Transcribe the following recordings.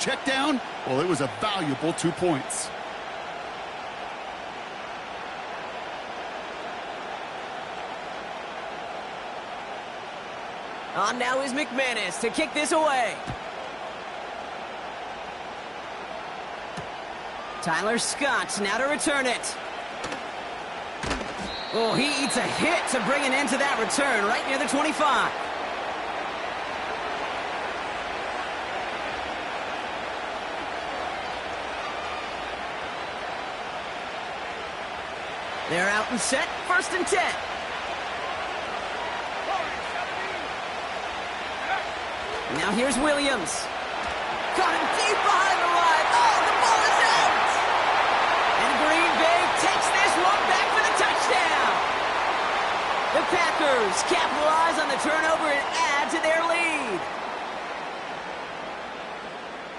Check down, well, it was a valuable 2 points. On now is McManus to kick this away. Tyler Scott now to return it. Oh, he eats a hit to bring an end to that return right near the 25. They're out and set, 1st and 10. Now here's Williams. Got him deep behind the line. Oh, the ball is out! And Green Bay takes this one back for the touchdown. The Packers capitalize on the turnover and add to their lead.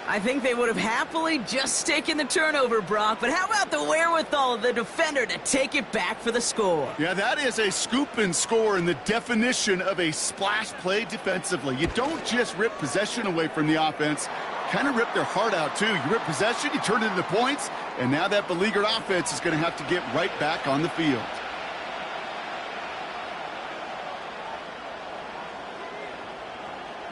I think they would have happily just taken the turnover, Brock, but how about the wherewithal of the defender to take it back for the score? Yeah, that is a scoop and score in the definition of a splash play defensively. You don't just rip possession away from the offense, kind of rip their heart out too. You rip possession, you turn it into points, and now that beleaguered offense is going to have to get right back on the field.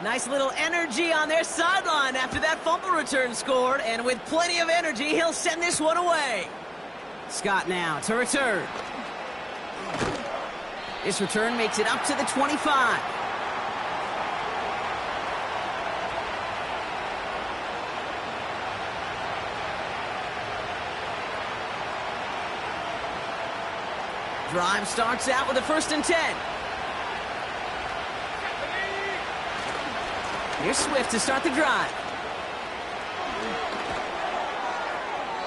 Nice little energy on their sideline after that fumble return scored, and with plenty of energy, he'll send this one away. Scott now to return. This return makes it up to the 25. Drive starts out with a 1st and 10. Here's Swift to start the drive.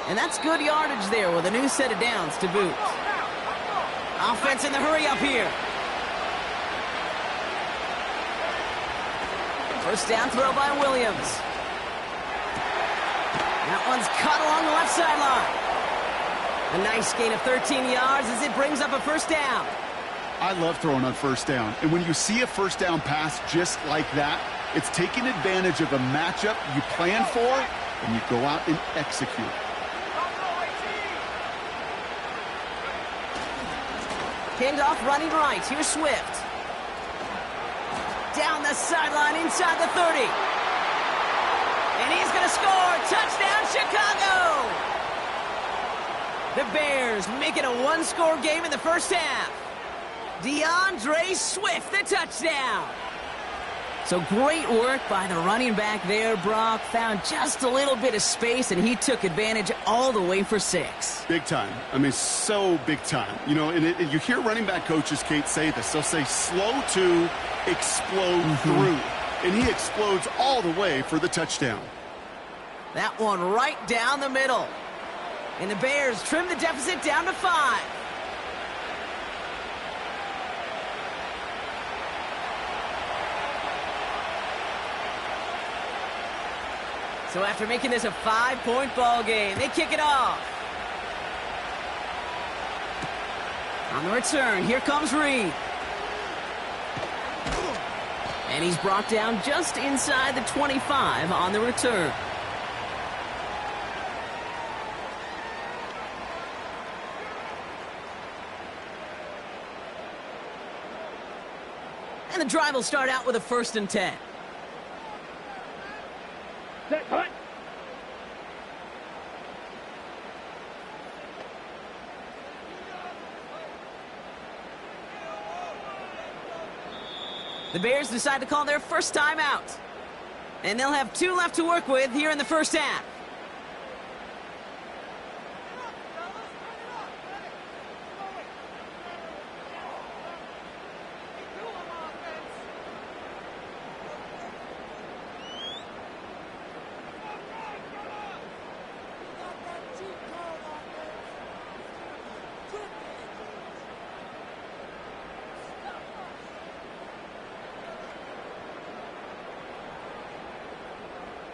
And that's good yardage there with a new set of downs to boot. Offense in the hurry up here. 1st down throw by Williams. That one's caught along the left sideline. A nice gain of 13 yards as it brings up a 1st down. I love throwing on 1st down. And when you see a 1st down pass just like that, it's taking advantage of a matchup you plan for, and you go out and execute. Pinned off running right. Here's Swift. Down the sideline inside the 30. And he's going to score. Touchdown, Chicago! The Bears make it a 1-score game in the 1st half. DeAndre Swift, the touchdown. So great work by the running back there, Brock. Found just a little bit of space, and he took advantage all the way for 6. Big time. I mean, so big time. You know, and you hear running back coaches, Kate, say this. They'll say slow to explode through. And he explodes all the way for the touchdown. That one right down the middle. And the Bears trim the deficit down to 5. So after making this a 5-point ball game, they kick it off. On the return, here comes Reed. And he's brought down just inside the 25 on the return. And the drive will start out with a 1st and 10. Set, cut. The Bears decide to call their 1st timeout. And they'll have 2 left to work with here in the 1st half.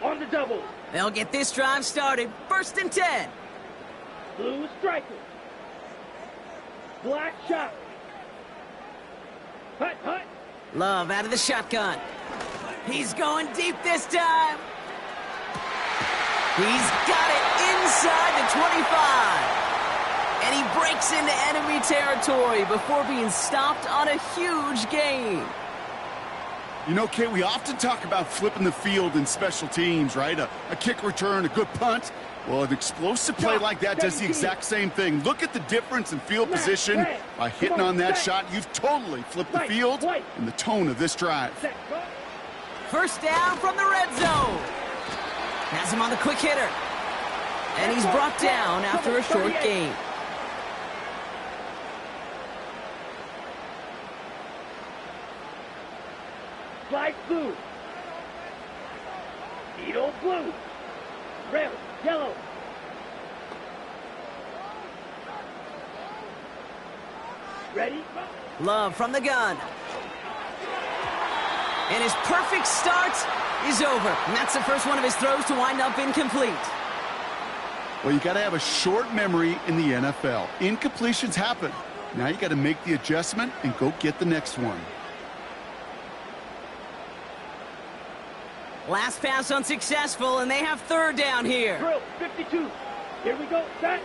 On the double. They'll get this drive started. 1st and 10. Blue striker. Black shot. Hut, hut. Love out of the shotgun. He's going deep this time. He's got it inside the 25. And he breaks into enemy territory before being stopped on a huge gain. You know, Kate, we often talk about flipping the field in special teams, right? A kick return, a good punt. Well, an explosive play like that does the exact same thing. Look at the difference in field position. By hitting on that shot, you've totally flipped the field and the tone of this drive. First down from the red zone. Has him on the quick hitter. And he's brought down after a short gain. Flag blue. Needle blue. Red, yellow. Ready? Love from the gun. And his perfect start is over. And that's the first one of his throws to wind up incomplete. Well, you got to have a short memory in the NFL. Incompletions happen. Now you got to make the adjustment and go get the next one. Last pass unsuccessful, and they have third down here. Drill, 52. Here we go, set.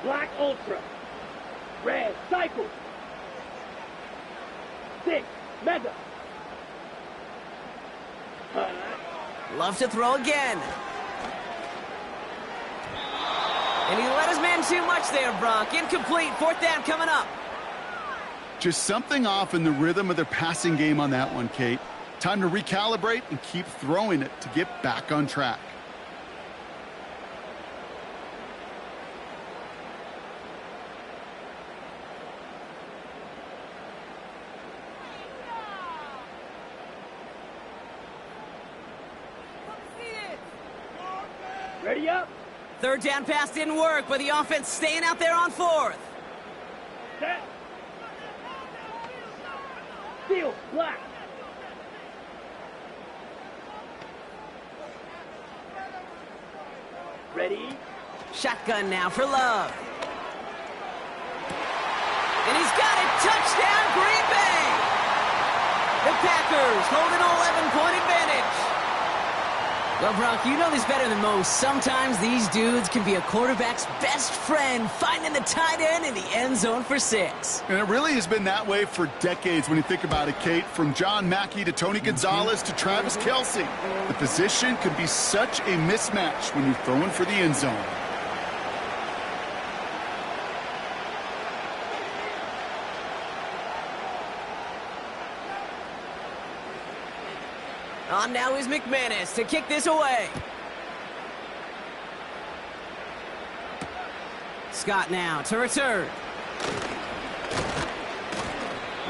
Black ultra. Red cycle. 6, mega. Love to throw again. And he let his man too much there, Brock. Incomplete, fourth down coming up. Just something off in the rhythm of their passing game on that one, Kate. Time to recalibrate and keep throwing it to get back on track. Ready up. Third down pass didn't work, but the offense staying out there on fourth. Set. Steel, black. Ready? Shotgun now for Love. And he's got it. Touchdown, Green Bay. The Packers hold an 11-point advantage. Well, Brock, you know this better than most. Sometimes these dudes can be a quarterback's best friend, finding the tight end in the end zone for 6. And it really has been that way for decades when you think about it, Kate. From John Mackey to Tony Gonzalez to Travis Kelce. The position can be such a mismatch when you're throwing for the end zone. On now is McManus to kick this away. Scott now to return.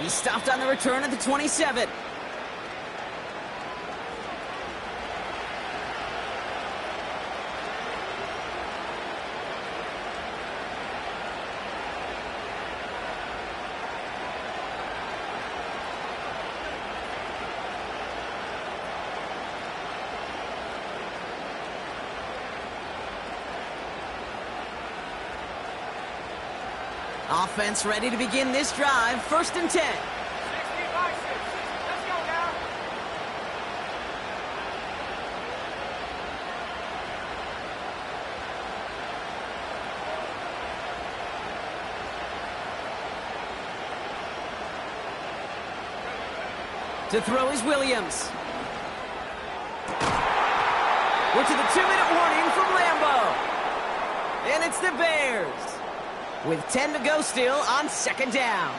He stopped on the return at the 27. Offense ready to begin this drive. First and 10. 60 by 6. Let's go now. To throw is Williams. We're to the 2-minute warning from Lambeau. And it's the Bears, with 10 to go still on second down.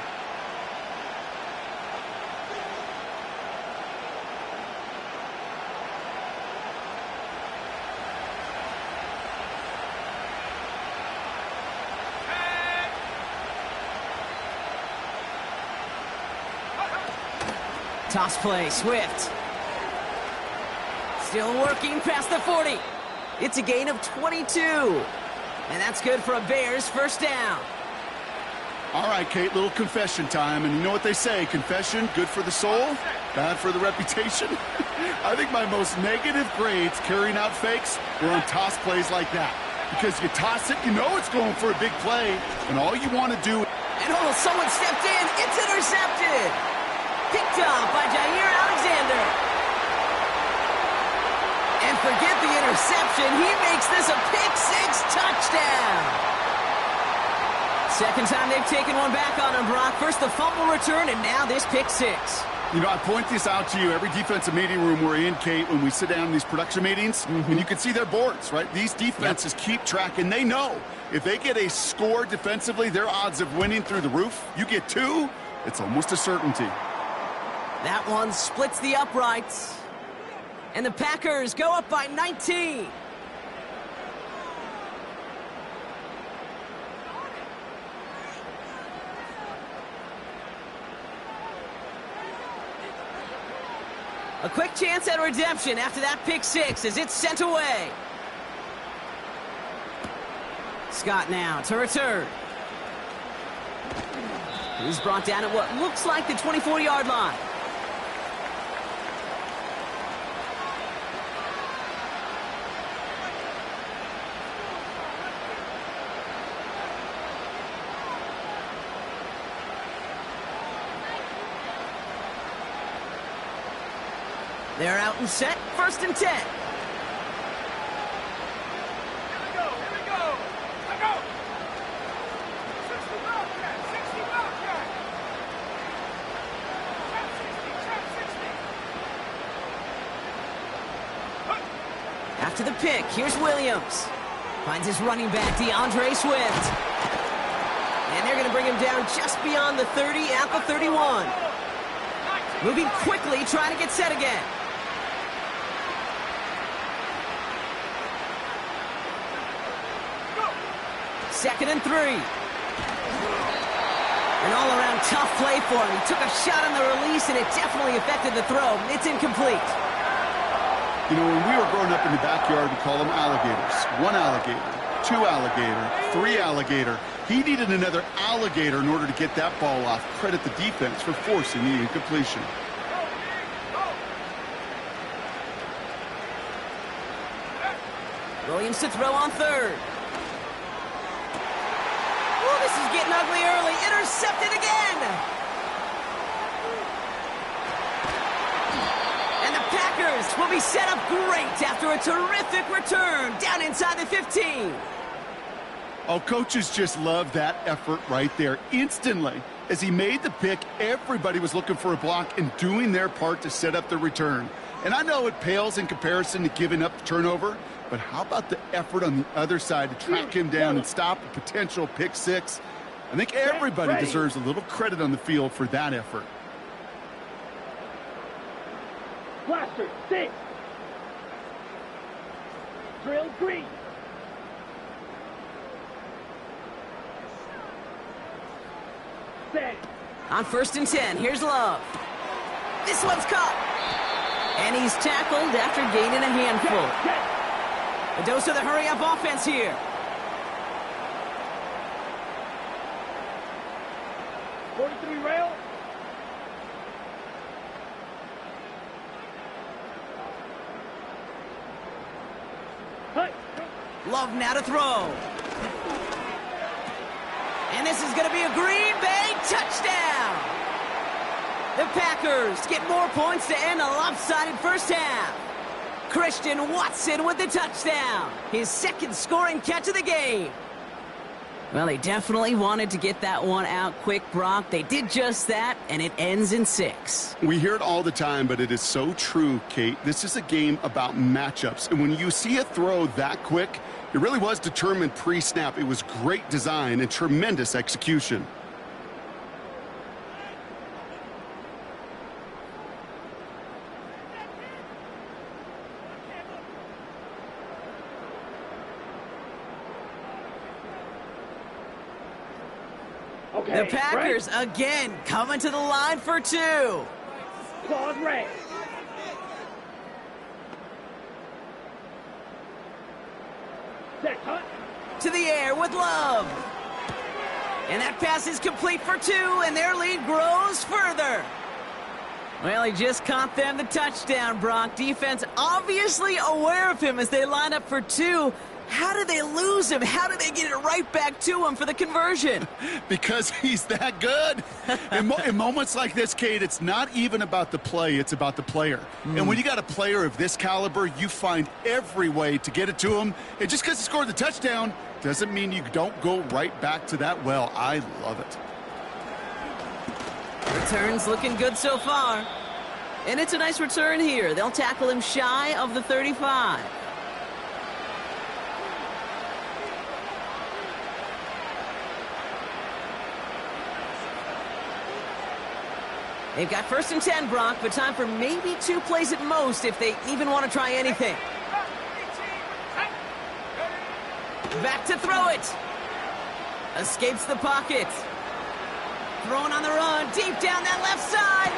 Toss play, Swift. Still working past the 40. It's a gain of 22. And that's good for a Bears first down. All right, Kate, little confession time. And you know what they say, confession, good for the soul, bad for the reputation. I think my most negative grades carrying out fakes were on toss plays like that. Because you toss it, you know it's going for a big play, and all you want to do... And oh, someone stepped in. It's intercepted. Picked up by Jair Alexander. forget the interception. He makes this a pick-6 touchdown. Second time they've taken one back on him, Brock. First the fumble return, and now this pick-6. You know, I point this out to you every defensive meeting room we're in, Kate, when we sit down in these production meetings, and you can see their boards, right? These defenses keep track, and they know if they get a score defensively, their odds of winning through the roof. You get 2, it's almost a certainty. That one splits the uprights. And the Packers go up by 19. A quick chance at redemption after that pick-6 as it's sent away. Scott now to return. He's brought down at what looks like the 24-yard line. They're out and set, 1st and 10. Here we go. Let go. 60 Wildcat. 60 Wildcat. Trap 60. After the pick, here's Williams. Finds his running back, DeAndre Swift. And they're going to bring him down just beyond the 30 at the 31. Moving quickly, trying to get set again. 2nd and 3. An all-around tough play for him. He took a shot on the release, and it definitely affected the throw. It's incomplete. You know, when we were growing up in the backyard, we call them alligators. 1 alligator, 2 alligator, 3 alligator. He needed another alligator in order to get that ball off. Credit the defense for forcing the incompletion. Williams to throw on 3rd. Oh, this is getting ugly early. Intercepted again. And the Packers will be set up great after a terrific return down inside the 15. Oh, coaches just love that effort right there. Instantly, as he made the pick, everybody was looking for a block and doing their part to set up the return. And I know it pales in comparison to giving up the turnover, but how about the effort on the other side to track him down and stop a potential pick-6? I think everybody deserves a little credit on the field for that effort. Blaster 6. Drill green. Set. On 1st and 10, here's Love. This one's caught. And he's tackled after gaining a handful. A dose of the hurry-up offense here. Rail. Hey. Love now to throw. And this is going to be a Green Bay touchdown. The Packers get more points to end a lopsided first half. Christian Watson with the touchdown. His 2nd scoring catch of the game. Well, they definitely wanted to get that one out quick, Brock. They did just that, and it ends in 6. We hear it all the time, but it is so true, Kate. This is a game about matchups. And when you see a throw that quick, it really was determined pre-snap. It was great design and tremendous execution. The Packers again coming to the line for 2. Claws red. Set cut. To the air with Love. And that pass is complete for 2, and their lead grows further. Well, he just caught them the touchdown, Brock. Defense obviously aware of him as they line up for 2. How did they lose him? How did they get it right back to him for the conversion? Because he's that good. In moments like this, Kate, it's not even about the play, it's about the player. And when you got a player of this caliber, you find every way to get it to him. And just because he scored the touchdown doesn't mean you don't go right back to that well. I love it. Return's looking good so far. And it's a nice return here. They'll tackle him shy of the 35. They've got 1st and 10, Brock, but time for maybe 2 plays at most if they even want to try anything. Back to throw it. Escapes the pocket. Throwing on the run, deep down that left side.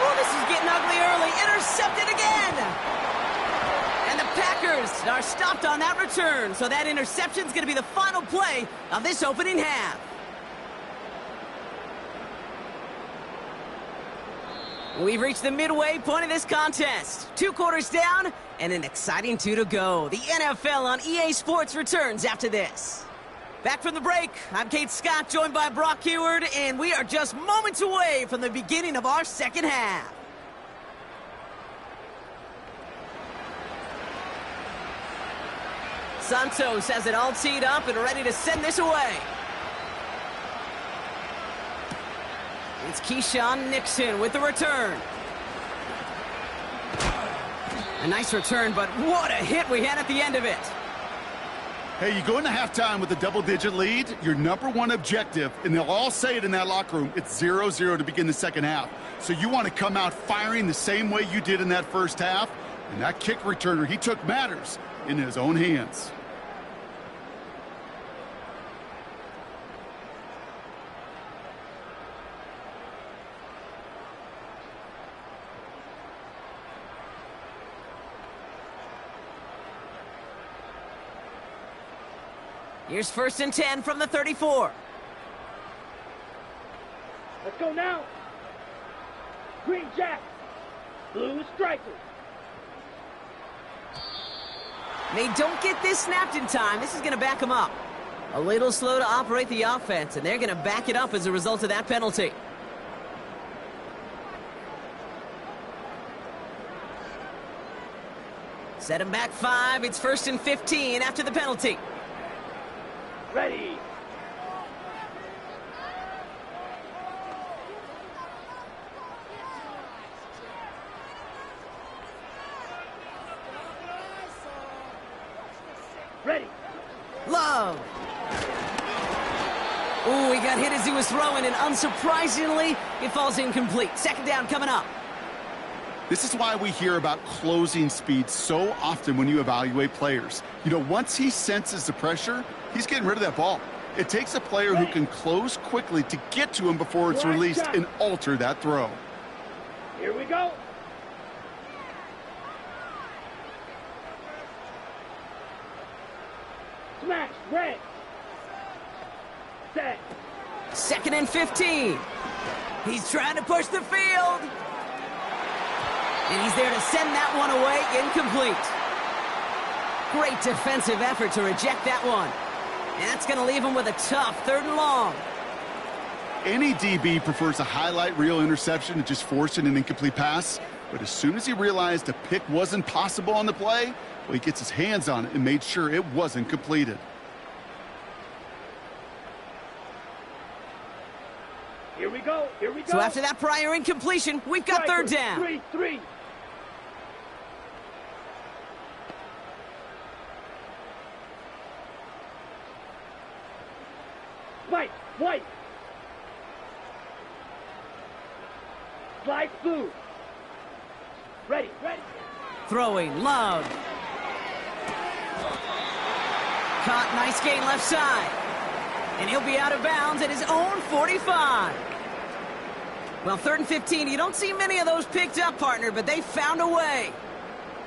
Oh, this is getting ugly early. Intercepted again. And the Packers are stopped on that return, so that interception's going to be the final play of this opening half. We've reached the midway point of this contest. 2 quarters down and an exciting 2 to go. The NFL on EA Sports returns after this. Back from the break, I'm Kate Scott, joined by Brock Heward, and we are just moments away from the beginning of our second half. Santos has it all teed up and ready to send this away. It's Keyshawn Nixon with the return. A nice return, but what a hit we had at the end of it. Hey, you go into halftime with a double-digit lead, your #1 objective, and they'll all say it in that locker room, it's 0-0 to begin the second half. So you want to come out firing the same way you did in that first half, and that kick returner, he took matters in his own hands. Here's 1st and 10 from the 34. Let's go now. Green Jack. Blue Strikers. They don't get this snapped in time. This is going to back them up. A little slow to operate the offense, and they're going to back it up as a result of that penalty. Set him back 5. It's 1st and 15 after the penalty. Ready. Ready. Love. Ooh, he got hit as he was throwing, and unsurprisingly, it falls incomplete. Second down coming up. This is why we hear about closing speed so often when you evaluate players. You know, once he senses the pressure, he's getting rid of that ball. It takes a player who can close quickly to get to him before it's released and alter that throw. Here we go. Smash, red. Set. 2nd and 15. He's trying to push the field. And he's there to send that one away, incomplete. Great defensive effort to reject that one. And that's going to leave him with a tough 3rd and long. Any DB prefers a highlight reel interception to just forcing an incomplete pass. But as soon as he realized a pick wasn't possible on the play, well, he gets his hands on it and made sure it wasn't completed. Here we go. Here we go. So after that prior incompletion, we've got 3rd down. 3-3. White. Slide blue. Ready. Throwing, Love. Caught, nice gain left side. And he'll be out of bounds at his own 45. Well, 3rd and 15, you don't see many of those picked up, partner, but they found a way.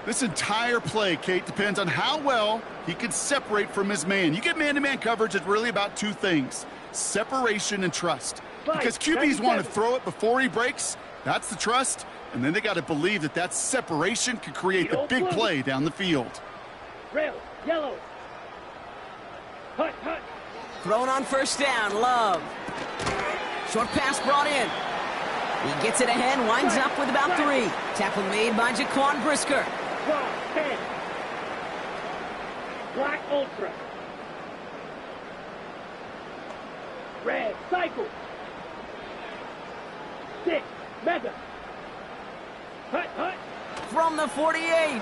This entire play, Kate, depends on how well he can separate from his man. You get man-to-man coverage, it's really about 2 things. Separation and trust. Because QBs want to throw it before he breaks. That's the trust. And then they got to believe that that separation could create the big play down the field. Rail, Yellow. Hut, hut. Thrown on first down, Love. Short pass brought in. He gets it ahead, winds up with about 3. Tackle made by Jaquan Brisker. Cross, 10. Black Ultra. Red, cycle. 6, Mega. Hut, hut. From the 48.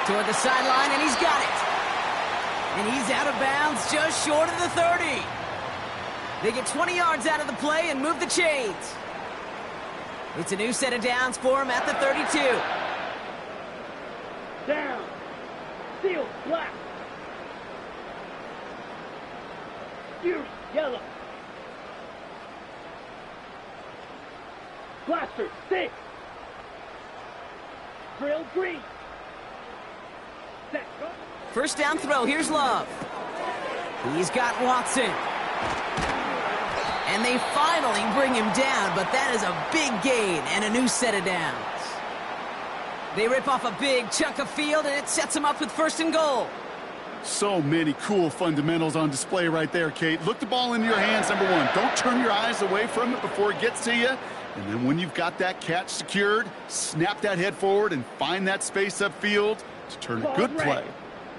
Toward the sideline, and he's got it. And he's out of bounds just short of the 30. They get 20 yards out of the play and move the chains. It's a new set of downs for him at the 32. Down. Seal, black. Fierce, yellow. Blaster, 6. Drill, green. Set, go. First down throw, here's Love. He's got Watson. And they finally bring him down, but that is a big gain and a new set of downs. They rip off a big chunk of field, and it sets them up with 1st and goal. So many cool fundamentals on display right there, Kate. Look the ball into your hands, number 1. Don't turn your eyes away from it before it gets to you. And then when you've got that catch secured, snap that head forward and find that space upfield to turn a good play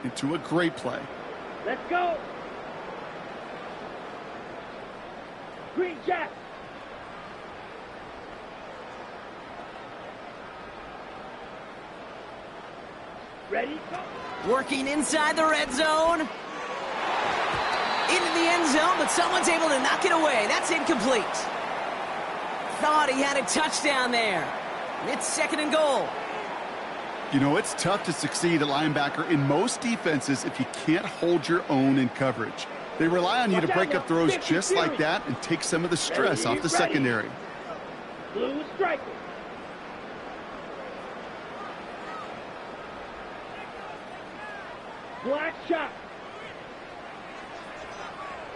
into a great play. Let's go. Green Jack. Ready, go. Working inside the red zone. Into the end zone, but someone's able to knock it away. That's incomplete. Thought he had a touchdown there. It's 2nd and goal. You know, it's tough to succeed at linebacker in most defenses if you can't hold your own in coverage. They rely on you to break up throws just like that and take some of the stress off the secondary. Blue striker. Black shot.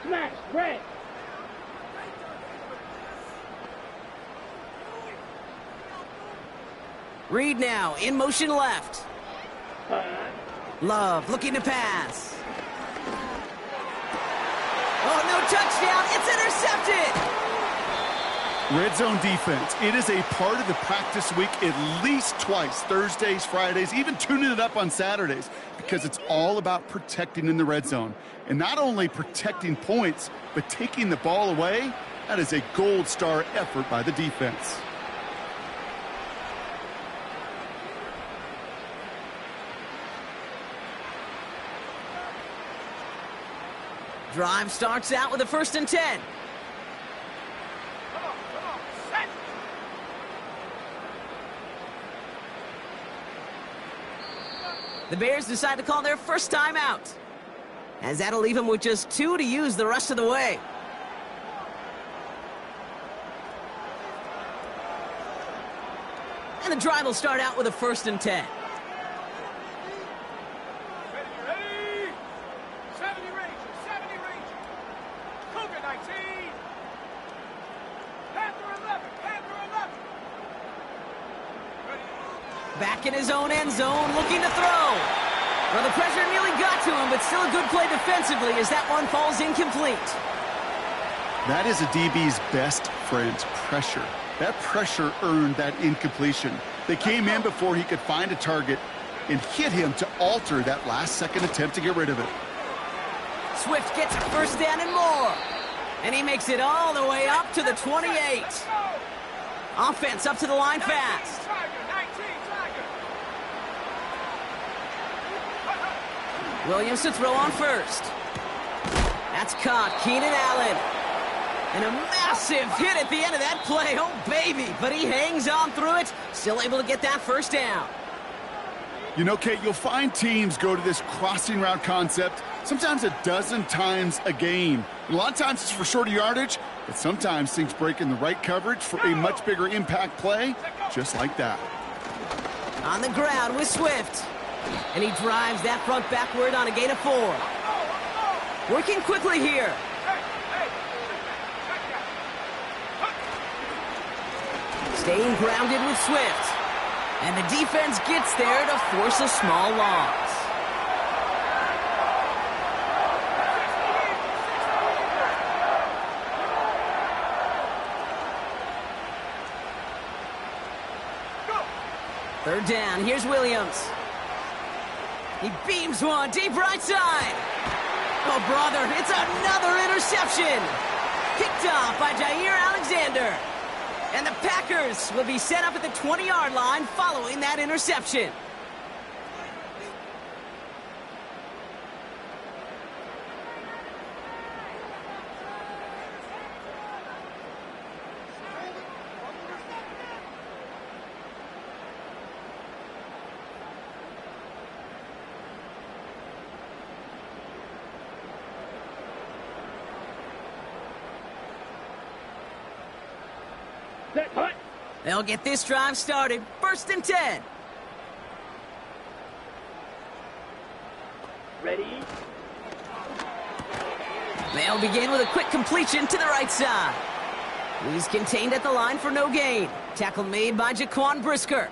Smash, red. Reed now, in motion left. Love looking to pass. Oh, no touchdown. It's intercepted. Red zone defense. It is a part of the practice week at least twice, Thursdays, Fridays, even tuning it up on Saturdays, because it's all about protecting in the red zone. And not only protecting points, but taking the ball away. That is a gold star effort by the defense. Drive starts out with a 1st and 10. Come on, set. The Bears decide to call their first time out, as that'll leave them with just 2 to use the rest of the way. And the drive will start out with a 1st and 10. Ready? 70 Rangers, 70 Rangers. Cougar 19. Panther 11, Panther 11. Ready? Back in his own end zone, looking to throw. Well, the pressure nearly got to him, but still a good play defensively as that one falls incomplete. That is a DB's best friend, pressure. That pressure earned that incompletion. They came in before he could find a target and hit him to alter that last-second attempt to get rid of it. Swift gets a 1st down and more. And he makes it all the way up to the 28. Offense up to the line fast. Tiger, 19, Tiger. Williams to throw on first. That's caught. Keenan Allen. And a massive hit at the end of that play. Oh, baby. But he hangs on through it. Still able to get that 1st down. You know, Kate, you'll find teams go to this crossing route concept sometimes a dozen times a game. A lot of times it's for shorter yardage, but sometimes things break in the right coverage for a much bigger impact play, just like that. On the ground with Swift. And he drives that front backward on a gain of 4. Working quickly here. Staying grounded with Swift. And the defense gets there to force a small loss. Third down, here's Williams. He beams one deep right side. Oh, brother, it's another interception. Picked off by Jair Alexander. And the Packers will be set up at the 20-yard line following that interception. Set, hut. They'll get this drive started. 1st and 10. Ready. They'll begin with a quick completion to the right side. He's contained at the line for no gain. Tackle made by Jaquan Brisker.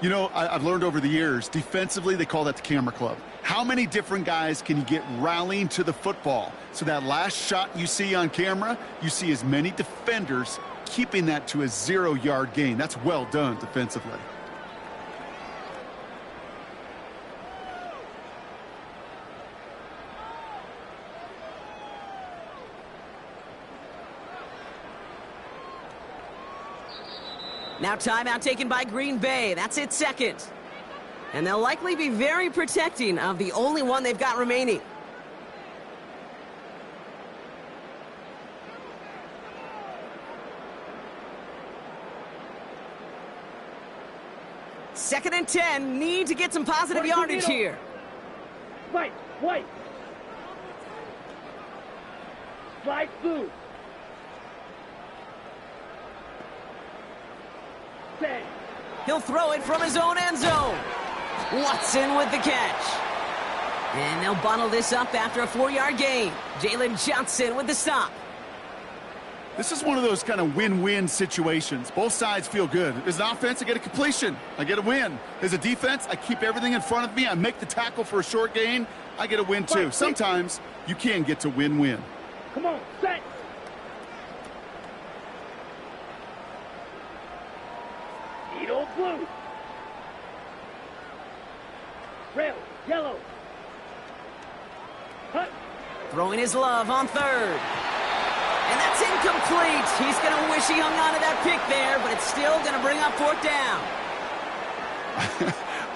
You know, I've learned over the years, defensively, they call that the camera club. How many different guys can you get rallying to the football? So that last shot you see on camera, you see as many defenders keeping that to a 0-yard gain. That's well done defensively. Now timeout taken by Green Bay. That's its second. And they'll likely be very protecting of the only one they've got remaining. Second and 10. Need to get some positive yardage here. Right, white. Slide through. Set. He'll throw it from his own end zone. Watson with the catch. And they'll bundle this up after a 4-yard gain. Jalen Johnson with the stop. This is one of those kind of win-win situations. Both sides feel good. As an offense, I get a completion. I get a win. As a defense, I keep everything in front of me. I make the tackle for a short gain. I get a win, too. Sometimes you can get to win-win. Come on, set. Needle blue. Rail, yellow. Hut. Throwing his love on 3rd. And that's incomplete. He's going to wish he hung on to that pick there, but it's still going to bring up 4th down.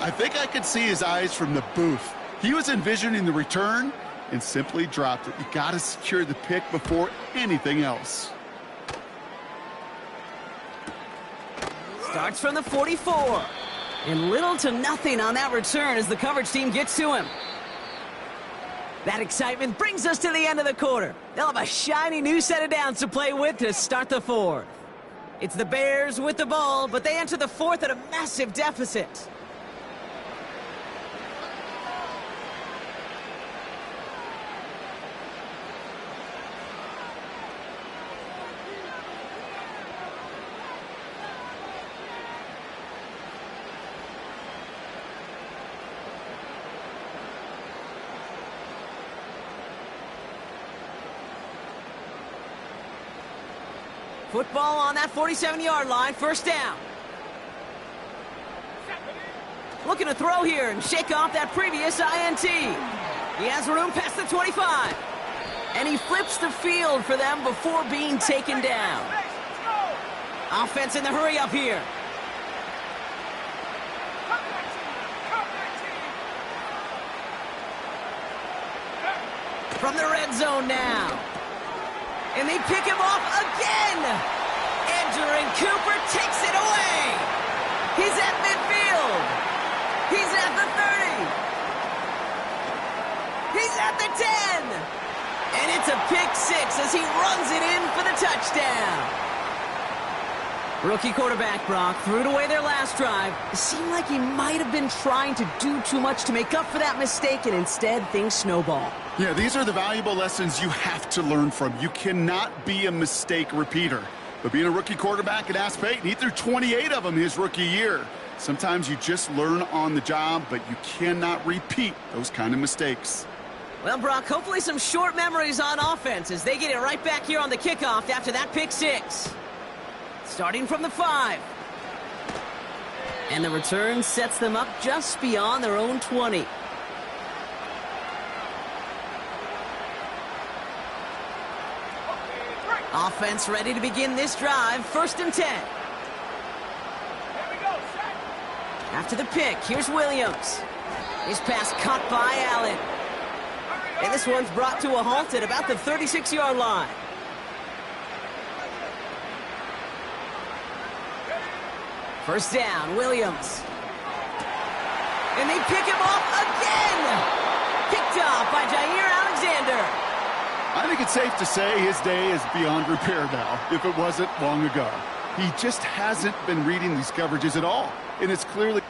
I think I could see his eyes from the booth. He was envisioning the return and simply dropped it. You got to secure the pick before anything else. Starts from the 44. And little to nothing on that return as the coverage team gets to him. That excitement brings us to the end of the quarter. They'll have a shiny new set of downs to play with to start the 4th. It's the Bears with the ball, but they enter the 4th at a massive deficit. Football on that 47-yard line, 1st down. Looking to throw here and shake off that previous INT. He has room past the 25. And he flips the field for them before being taken down. Offense in the hurry up here. From the red zone now. And they pick him off again. Andrew Cooper takes it away. He's at midfield. He's at the 30. He's at the 10. And it's a pick 6 as he runs it in for the touchdown. Rookie quarterback Brock threw it away their last drive. It seemed like he might have been trying to do too much to make up for that mistake, and instead things snowball. Yeah, these are the valuable lessons you have to learn from. You cannot be a mistake repeater. But being a rookie quarterback at Ask Peyton, he threw 28 of them his rookie year. Sometimes you just learn on the job, but you cannot repeat those kind of mistakes. Well, Brock, hopefully some short memories on offense as they get it right back here on the kickoff after that pick 6. Starting from the 5. And the return sets them up just beyond their own 20. Offense ready to begin this drive. 1st and 10. Here we go, set. After the pick, here's Williams. His pass caught by Allen. And this one's brought to a halt at about the 36-yard line. First down, Williams. And they pick him off again! Picked off by Jair Alexander. I think it's safe to say his day is beyond repair now, if it wasn't long ago. He just hasn't been reading these coverages at all, and it's clearly...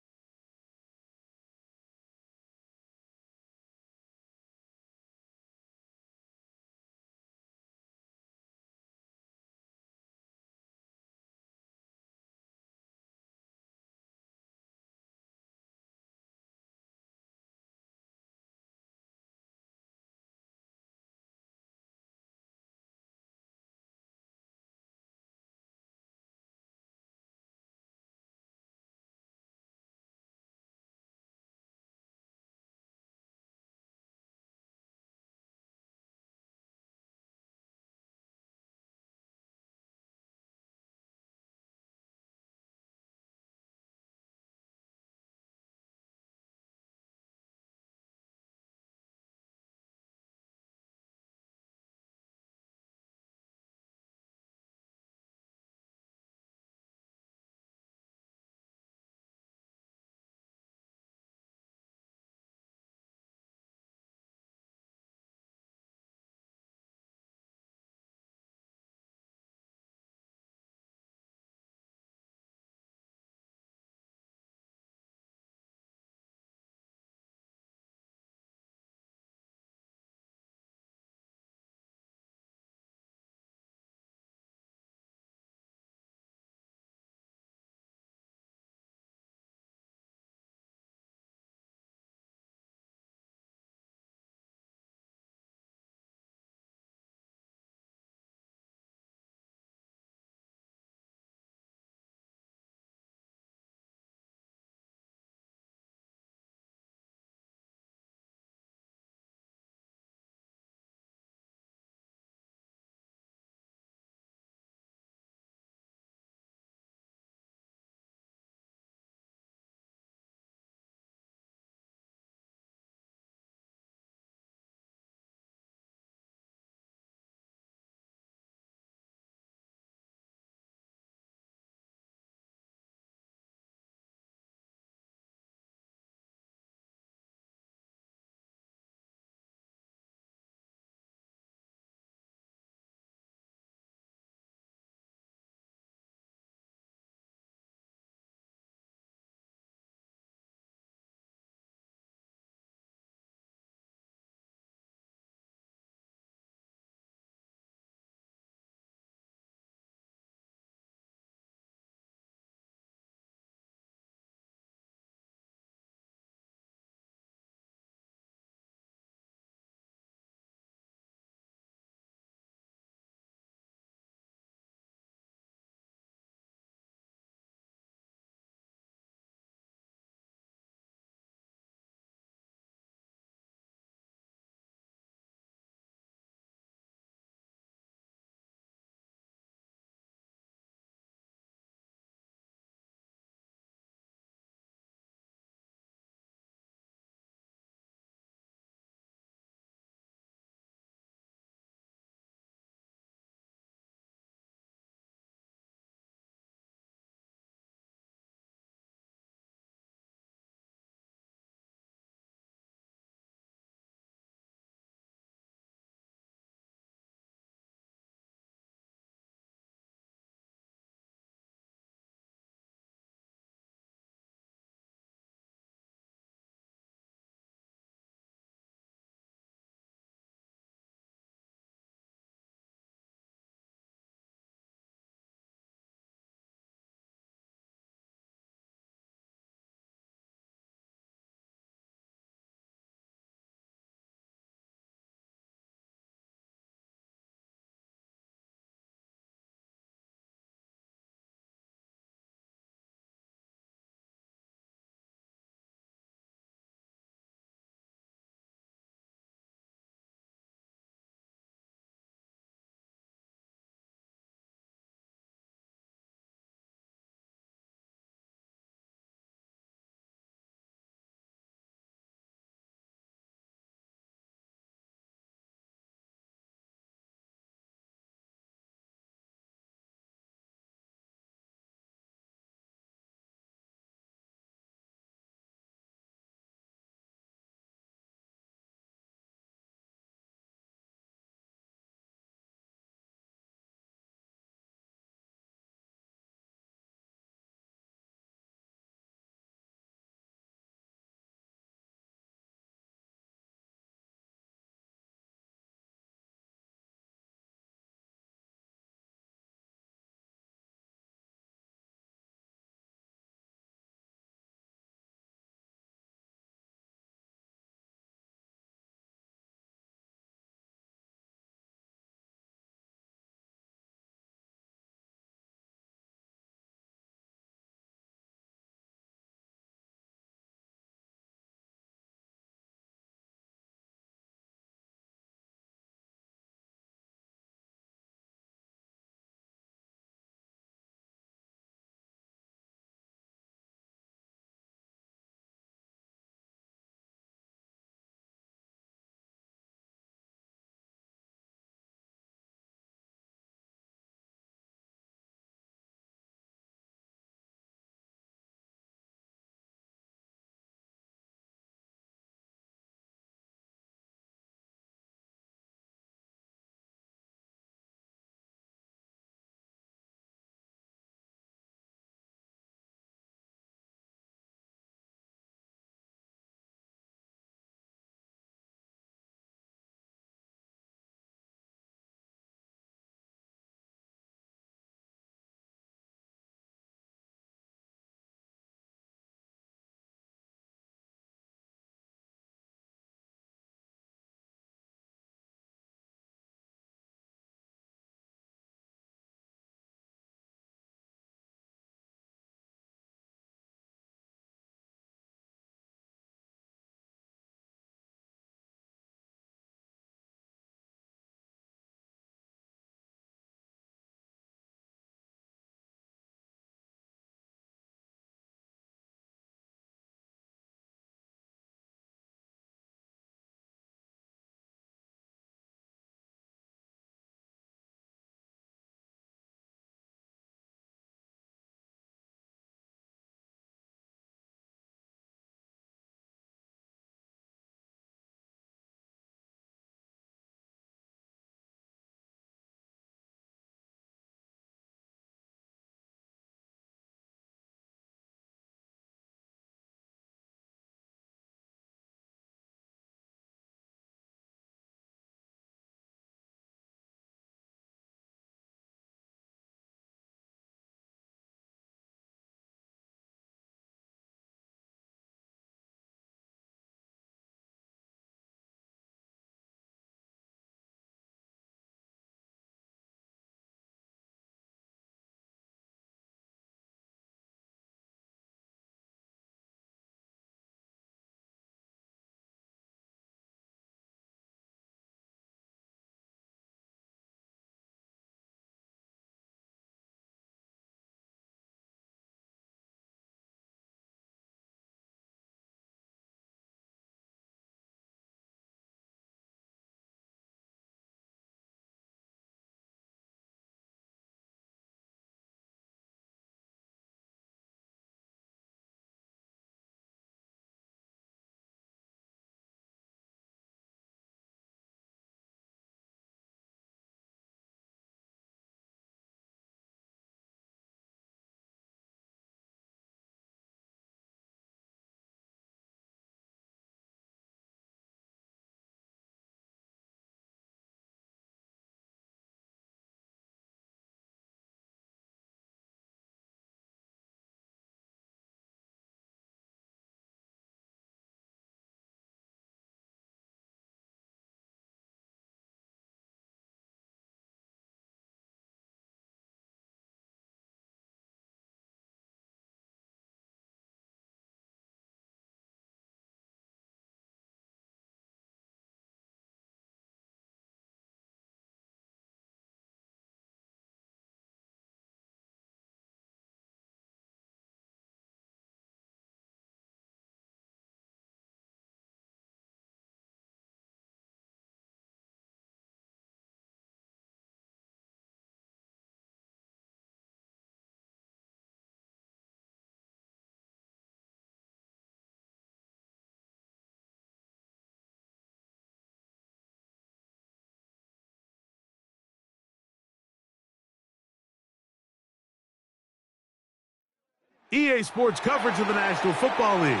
EA Sports coverage of the National Football League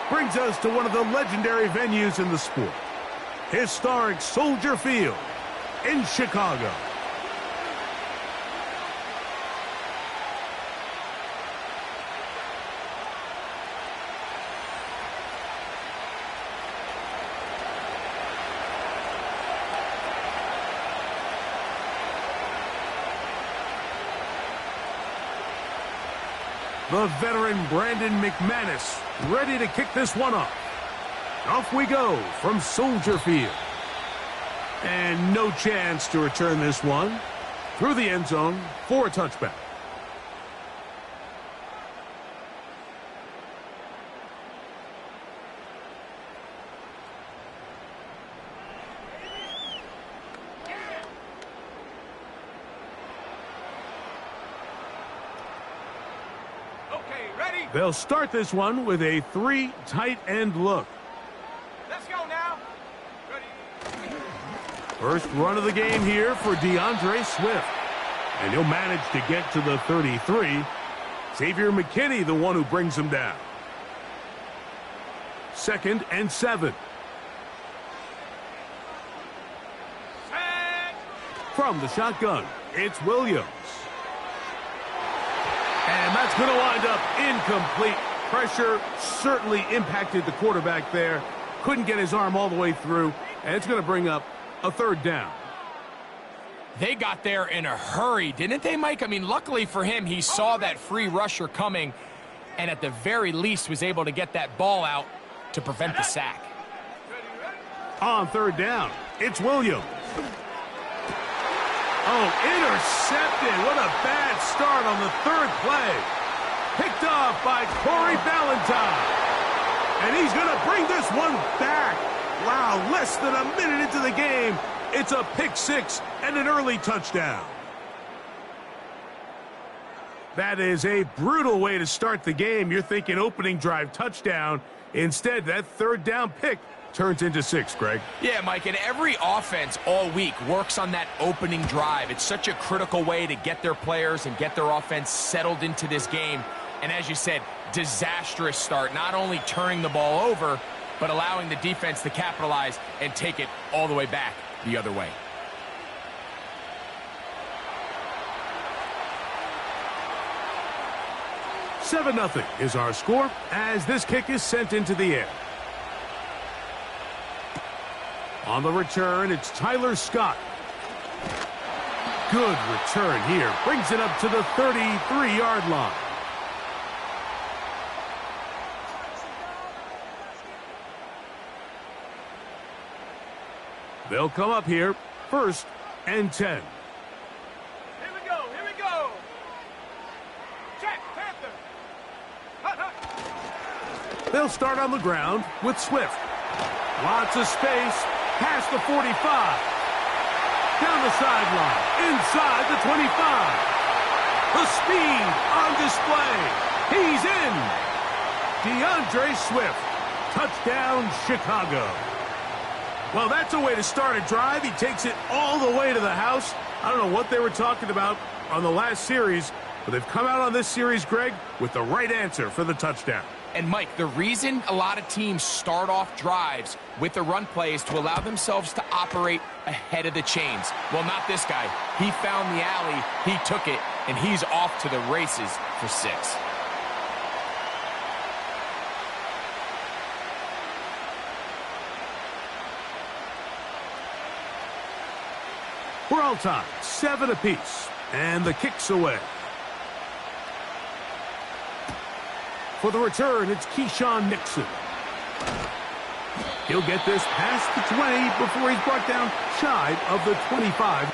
brings us to one of the legendary venues in the sport, historic Soldier Field in Chicago. The veteran Brandon McManus ready to kick this one off. Off we go from Soldier Field. And no chance to return this one through the end zone for a touchback. They'll start this one with a 3 tight end look. Let's go now. Ready. First run of the game here for DeAndre Swift. And he'll manage to get to the 33. Xavier McKinney, the one who brings him down. 2nd and 7. Set. From the shotgun, it's Williams. And that's going to wind up incomplete. Pressure certainly impacted the quarterback there. Couldn't get his arm all the way through. And it's going to bring up a 3rd down. They got there in a hurry, didn't they, Mike? I mean, luckily for him, he saw that free rusher coming and at the very least was able to get that ball out to prevent the sack. On 3rd down, it's Williams. Oh, intercepted. What a bad start on the 3rd play. Picked off by Corey Ballantyne. And he's going to bring this one back. Wow, less than a minute into the game. It's a pick 6 and an early touchdown. That is a brutal way to start the game. You're thinking opening drive touchdown. Instead, that 3rd down pick turns into 6, Greg. Yeah, Mike, and every offense all week works on that opening drive. It's such a critical way to get their players and get their offense settled into this game. And as you said, disastrous start, not only turning the ball over, but allowing the defense to capitalize and take it all the way back the other way. "7-0 is our score as this kick is sent into the air. On the return, it's Tyler Scott. Good return here. Brings it up to the 33-yard line. They'll come up here, 1st and 10. Here we go. Here we go. Check, Panther. Hut, hut. They'll start on the ground with Swift. Lots of space, past the 45. Down the sideline, inside the 25. The speed on display. He's in. DeAndre Swift. Touchdown, Chicago. Well, that's a way to start a drive. He takes it all the way to the house. I don't know what they were talking about on the last series, but they've come out on this series, Greg, with the right answer for the touchdown. And, Mike, the reason a lot of teams start off drives with the run play is to allow themselves to operate ahead of the chains. Well, not this guy. He found the alley, he took it, and he's off to the races for 6. We're all tied, 7 apiece, and the kick's away. For the return, it's Keyshawn Nixon. He'll get this past the 20 before he's brought down shy of the 25.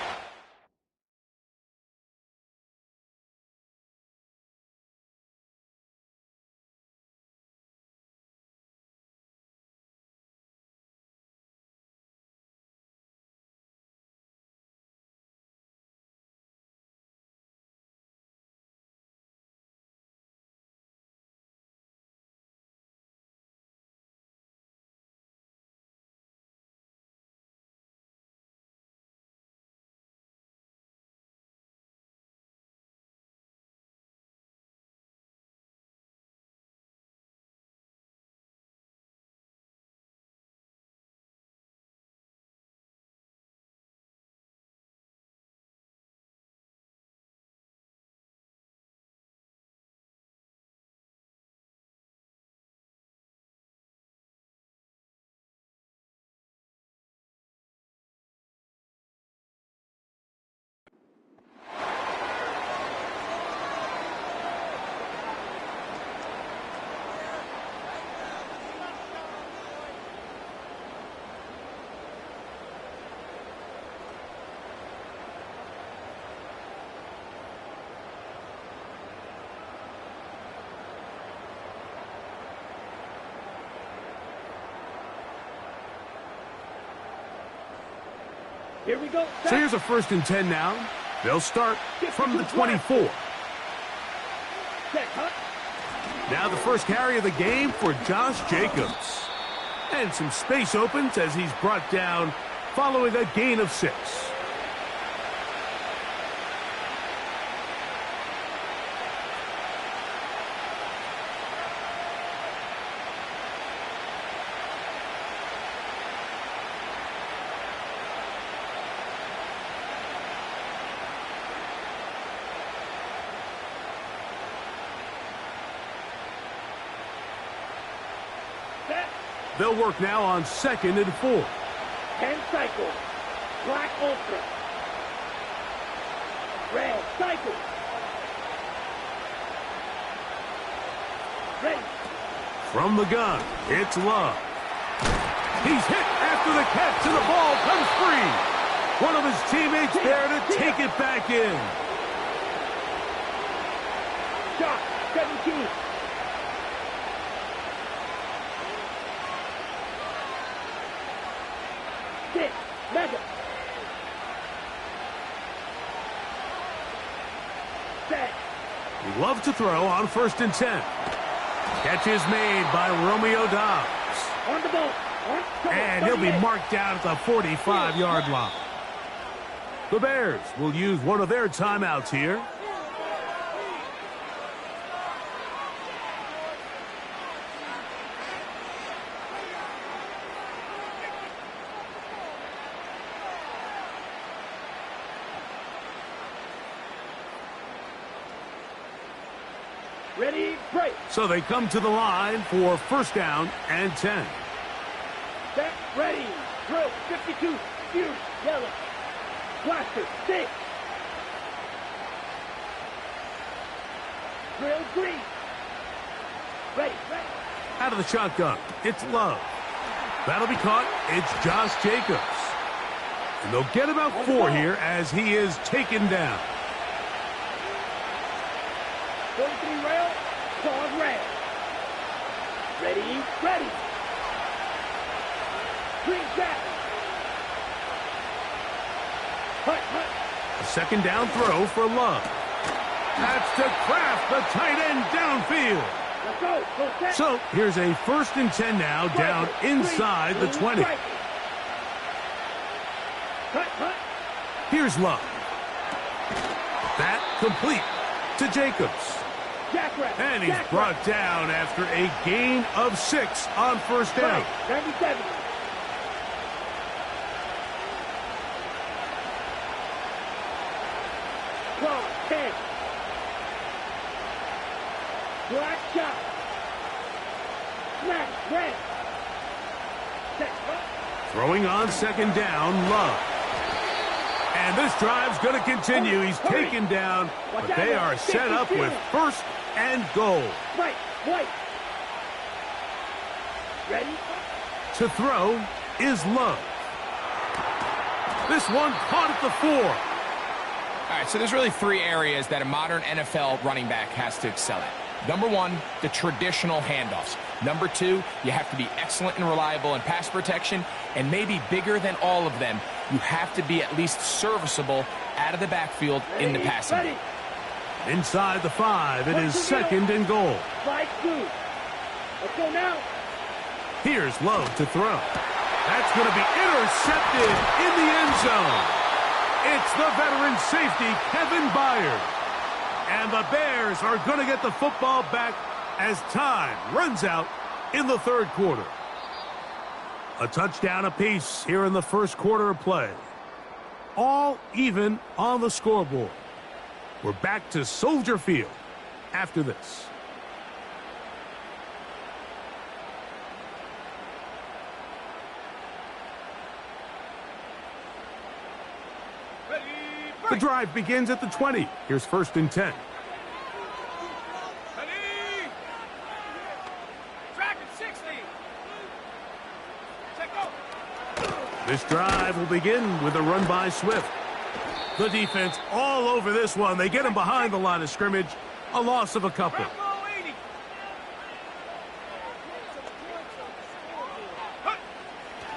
Here we go. So here's a 1st and 10 now. They'll start from the 24. Check, huh? Now the first carry of the game for Josh Jacobs. And some space opens as he's brought down following a gain of 6. They'll work now on 2nd and 4. 10 cycles. Black ultra. Red cycle. Ready. From the gun, it's Love. He's hit after the catch and the ball comes free. One of his teammates there to take it back in. Shot. 17. Mega. Set. Love to throw on 1st and 10. Catch is made by Romeo Dobbs. On the ball. And he'll be marked down at the 45-yard line. The Bears will use one of their timeouts here. Ready, break. So they come to the line for 1st down and 10. Set, ready. Drill, 52. Fuse, yellow. Blaster, 6. Drill, green. Ready, ready. Out of the shotgun, it's Love. That'll be caught. It's Josh Jacobs. And they'll get about 4 here as he is taken down. 43 rail, pause red. Ready, ready. Green jack. Hut, hut. A 2nd down throw for Love. That's to Kraft, the tight end downfield. Let's go. Go set. So here's a 1st and 10 now down inside the 20. Hut, hut. Here's Love. That complete to Jacobs. Jackrabbit. And he's brought down after a gain of 6 on 1st down. 97. Claw, 10. Black shot. Smash, red. Set, Throwing on 2nd down, Love. And this drive's going to continue. He's taken down, but they are set up with 1st and goal. Right, white. Ready? To throw is Love. This one caught at the 4. All right, so there's really 3 areas that a modern NFL running back has to excel at. Number 1, the traditional handoffs. Number 2, you have to be excellent and reliable in pass protection. And maybe bigger than all of them, you have to be at least serviceable out of the backfield in the passing game. Inside the 5, it is 2nd and goal. Slide through. Let's go now. Here's Love to throw. That's going to be intercepted in the end zone. It's the veteran safety, Kevin Byard. And the Bears are going to get the football back as time runs out in the 3rd quarter. A touchdown apiece here in the 1st quarter of play. All even on the scoreboard. We're back to Soldier Field after this. The drive begins at the 20. Here's 1st and 10. This drive will begin with a run by Swift. The defense all over this one. They get him behind the line of scrimmage. A loss of a couple.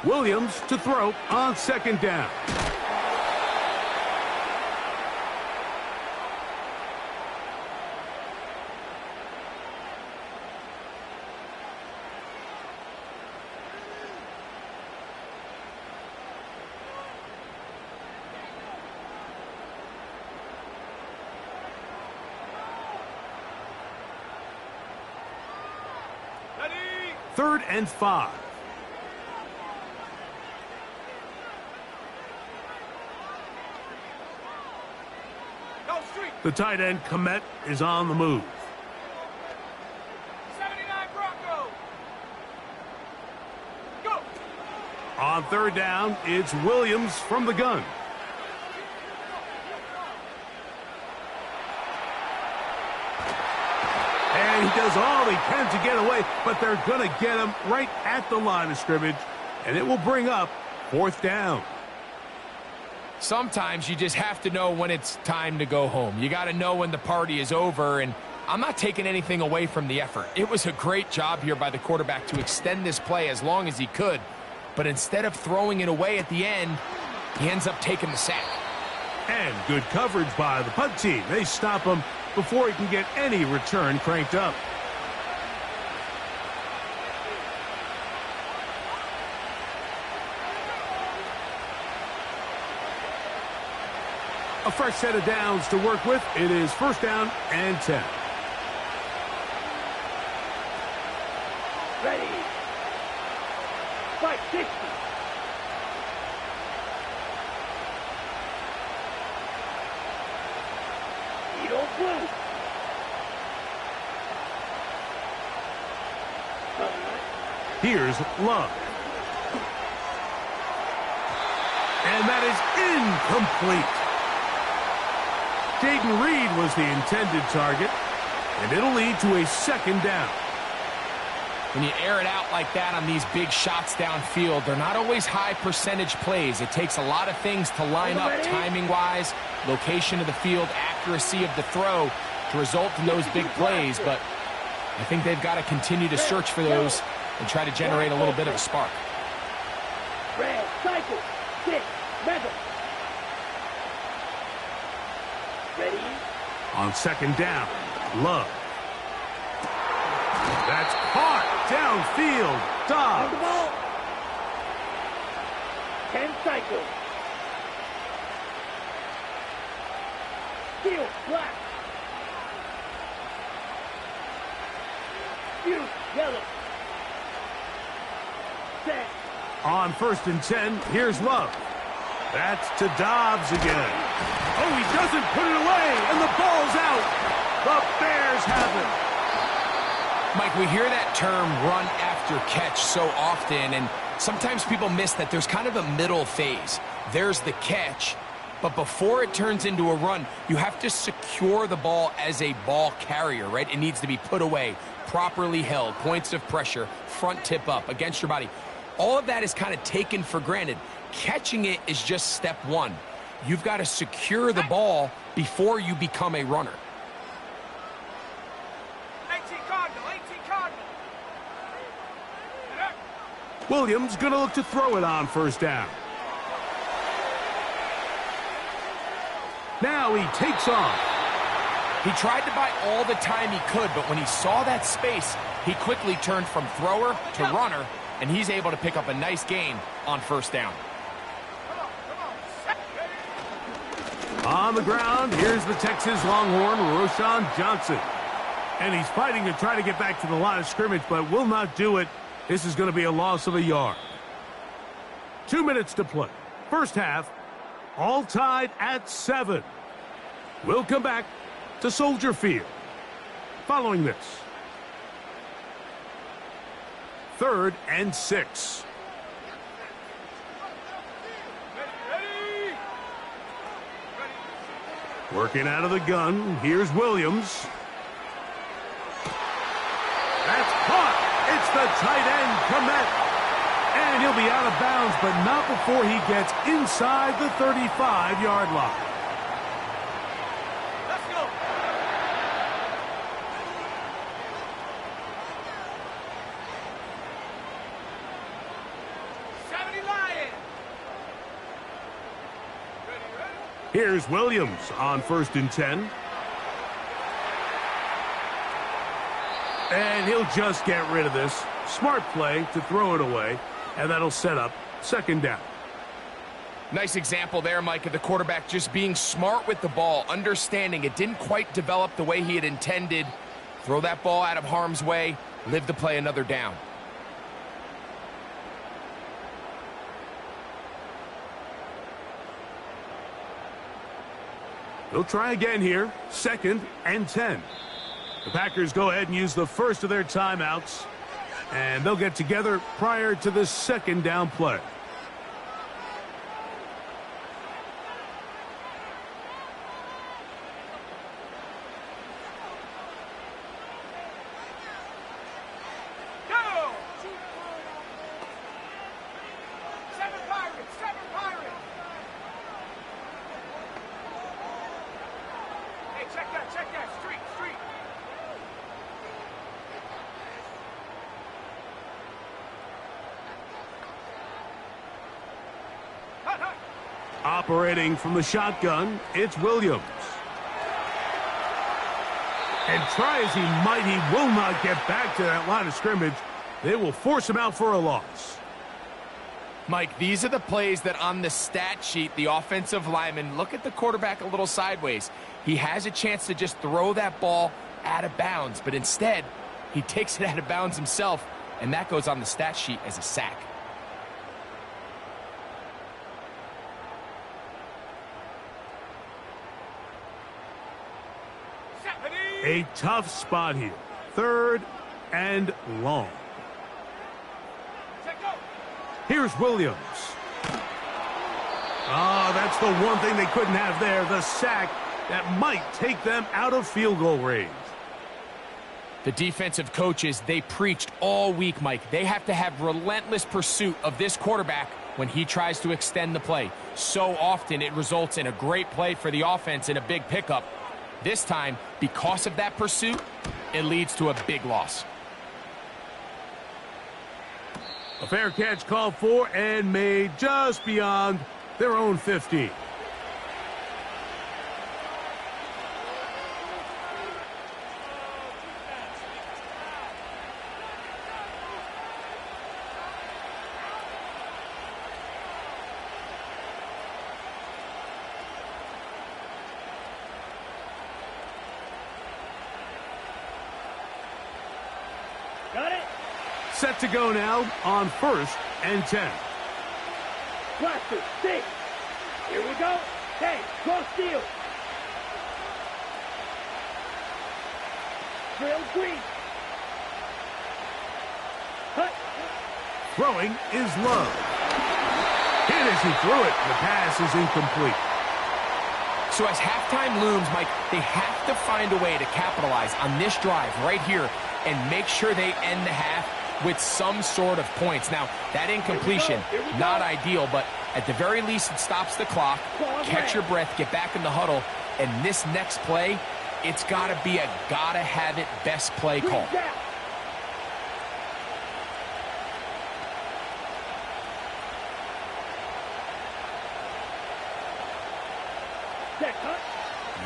Williams to throw on 2nd down. 3rd and 5. Go street. The tight end, Komet, is on the move. 79 Bronco. Go. On 3rd down, it's Williams from the gun. And he does all he can to get away, but they're going to get him right at the line of scrimmage, and it will bring up 4th down. Sometimes you just have to know when it's time to go home. You got to know when the party is over, and I'm not taking anything away from the effort. It was a great job here by the quarterback to extend this play as long as he could, but instead of throwing it away at the end, he ends up taking the sack. And good coverage by the punt team. They stop him before he can get any return cranked up. A fresh set of downs to work with. It is 1st down and 10. Ready. Fight 60. You don't blue. Here's Love. And that is incomplete. Jaden Reed was the intended target, and it'll lead to a 2nd down. When you air it out like that on these big shots downfield, they're not always high percentage plays. It takes a lot of things to line up timing-wise, location of the field, accuracy of the throw to result in those big plays, but I think they've got to continue to search for those and try to generate a little bit of a spark. Red, cycle, 6, metal. Ready? On 2nd down, Love. That's caught downfield. On the Dobbs. ball. 10 cycles. Steel, black. Fuse, yellow. Set. On 1st and 10, here's Love. That's to Dobbs again. Oh, he doesn't put it away, and the ball's out. The Bears have it. Mike, we hear that term run after catch so often, and sometimes people miss that there's kind of a middle phase. There's the catch, but before it turns into a run, you have to secure the ball as a ball carrier, right? It needs to be put away, properly held, points of pressure, front tip up against your body. All of that is kind of taken for granted. Catching it is just step one. You've got to secure the ball before you become a runner. 18 Cardinal, 18 Cardinal. Williams going to look to throw it on 1st down. Now he takes off. He tried to buy all the time he could, but when he saw that space, he quickly turned from thrower to runner, and he's able to pick up a nice gain on 1st down. On the ground, here's the Texas Longhorn, Roschon Johnson. And he's fighting to try to get back to the line of scrimmage, but will not do it. This is going to be a loss of a yard. 2 minutes to play. 1st half, all tied at 7. We'll come back to Soldier Field. Following this. 3rd and 6. Working out of the gun, here's Williams. That's caught. It's the tight end, Komet. And he'll be out of bounds, but not before he gets inside the 35-yard line. Let's go. Here's Williams on 1st and 10. And he'll just get rid of this. Smart play to throw it away, and that'll set up 2nd down. Nice example there, Mike, of the quarterback just being smart with the ball, understanding it didn't quite develop the way he had intended. Throw that ball out of harm's way, live to play another down. They'll try again here. 2nd and 10. The Packers go ahead and use the first of their timeouts, and they'll get together prior to the 2nd down play. Go! 7 Pirates! 7 Pirates! Hey, check that! Check that! Street! Street! Hut, hut! Operating from the shotgun, it's Williams. And try as he might, he will not get back to that line of scrimmage. They will force him out for a loss. Mike, these are the plays that on the stat sheet, the offensive lineman, look at the quarterback a little sideways. He has a chance to just throw that ball out of bounds, but instead, he takes it out of bounds himself, and that goes on the stat sheet as a sack. A tough spot here. 3rd and long. Here's Williams. That's the one thing they couldn't have there, the sack that might take them out of field goal range. The defensive coaches, they preached all week, Mike. They have to have relentless pursuit of this quarterback when he tries to extend the play. So often it results in a great play for the offense and a big pickup. This time, because of that pursuit, it leads to a big loss. A fair catch called for and made just beyond their own 50. Got it. Set to go now on 1st and 10. Blaster, 6. Here we go. Hey, cross field. Drill green. Hut. Throwing is Love. Hit as he threw it. The pass is incomplete. So as halftime looms, Mike, they have to find a way to capitalize on this drive right here and make sure they end the half with some sort of points. Now, that incompletion, not ideal, but at the very least, it stops the clock. Catch your breath, get back in the huddle, and this next play, it's got to be a gotta-have-it best play call.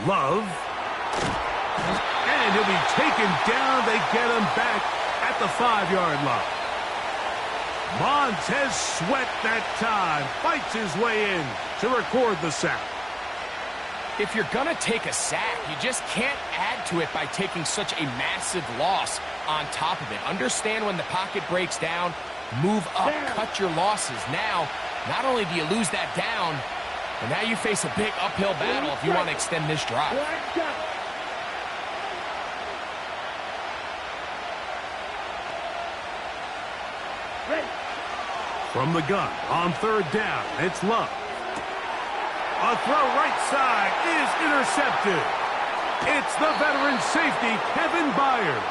Love. And he'll be taken down. They get him back at the 5-yard line. Montez Sweat that time fights his way in to record the sack. If you're going to take a sack, you just can't add to it by taking such a massive loss on top of it. Understand when the pocket breaks down, move up, cut your losses. Now, not only do you lose that down, but now you face a big uphill battle if you want to extend this drive. From the gun on 3rd down, it's Love. A throw right side is intercepted. It's the veteran safety, Kevin Byard.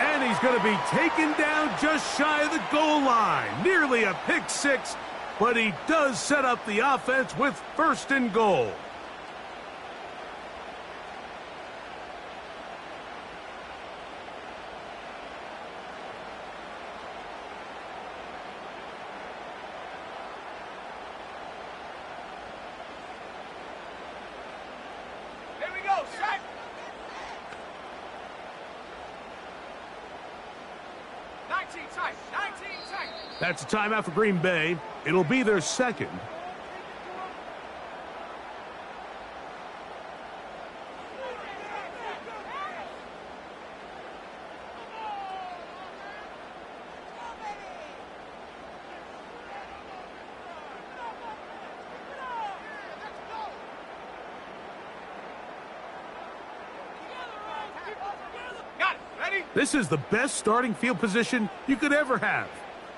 And he's going to be taken down just shy of the goal line. Nearly a pick six, but he does set up the offense with 1st and goal. That's a timeout for Green Bay. It'll be their 2nd. This is the best starting field position you could ever have.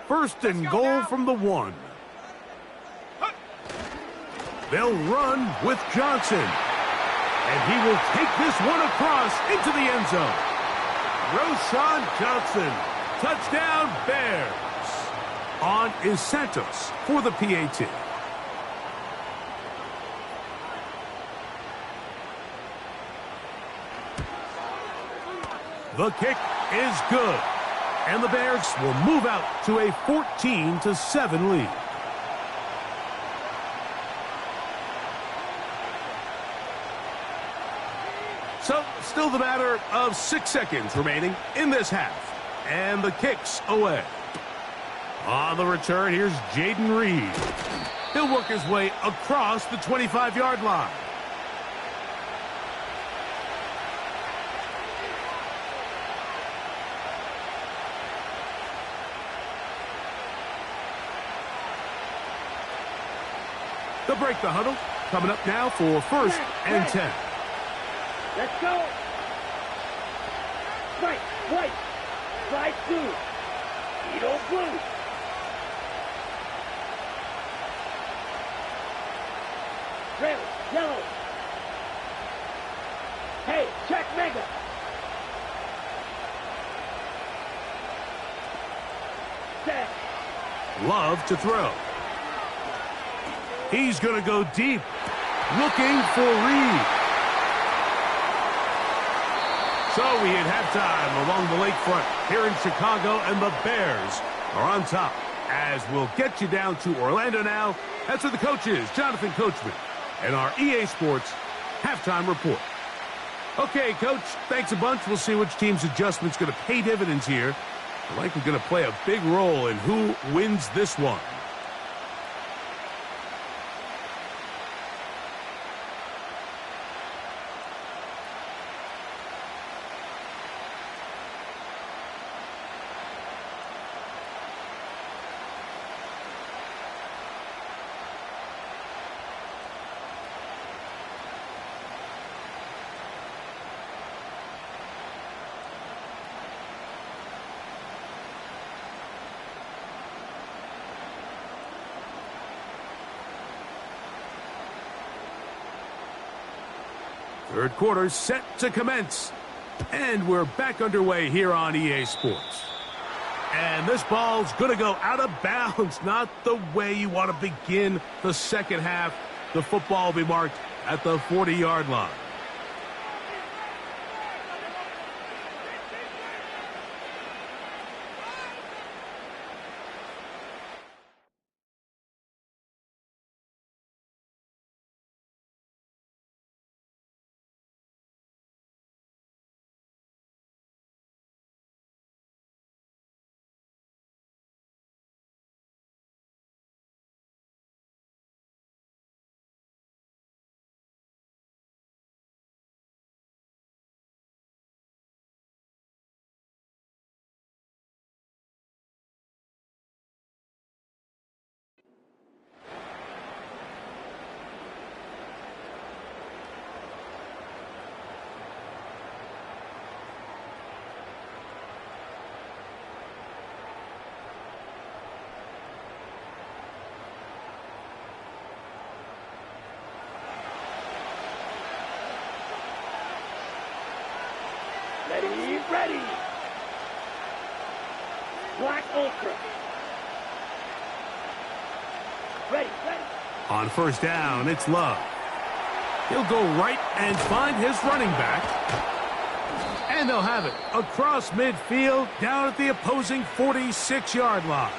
First and goal from the 1. They'll run with Johnson. And he will take this one across into the end zone. Roshan Johnson. Touchdown, Bears. On is Santos for the PAT. The kick is good. And the Bears will move out to a 14-7 lead. So, still the matter of 6 seconds remaining in this half. And the kick's away. On the return, here's Jaden Reed. He'll work his way across the 25-yard line. They'll break the huddle. Coming up now for 1st and 10. Let's go. Right, right. Slide through. Edo blue. Red, yellow. Hey, check mega. Set. Love to throw. He's going to go deep. Looking for Reed. So we hit halftime along the lakefront here in Chicago, and the Bears are on top. As we'll get you down to Orlando now. That's where the coach is, Jonathan Coachman, and our EA Sports halftime report. Okay, Coach, thanks a bunch. We'll see which team's adjustment's going to pay dividends here. They're likely going to play a big role in who wins this one. Third quarter set to commence. And we're back underway here on EA Sports. And this ball's going to go out of bounds. Not the way you want to begin the second half. The football will be marked at the 40-yard line. Ready. Black Ultra. Ready. On first down, it's Love. He'll go right and find his running back. And they'll have it across midfield down at the opposing 46-yard line.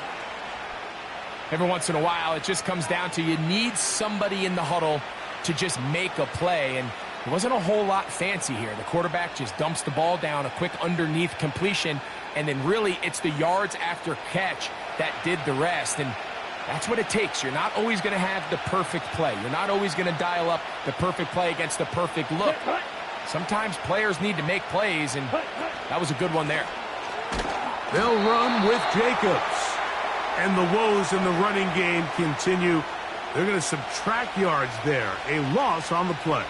Every once in a while, it just comes down to you need somebody in the huddle to just make a play. And it wasn't a whole lot fancy here. The quarterback just dumps the ball down, a quick underneath completion, and then really it's the yards after catch that did the rest. And that's what it takes. You're not always going to have the perfect play. You're not always going to dial up the perfect play against the perfect look. Sometimes players need to make plays, and that was a good one there. They'll run with Jacobs. And the woes in the running game continue. They're going to subtract yards there. A loss on the play.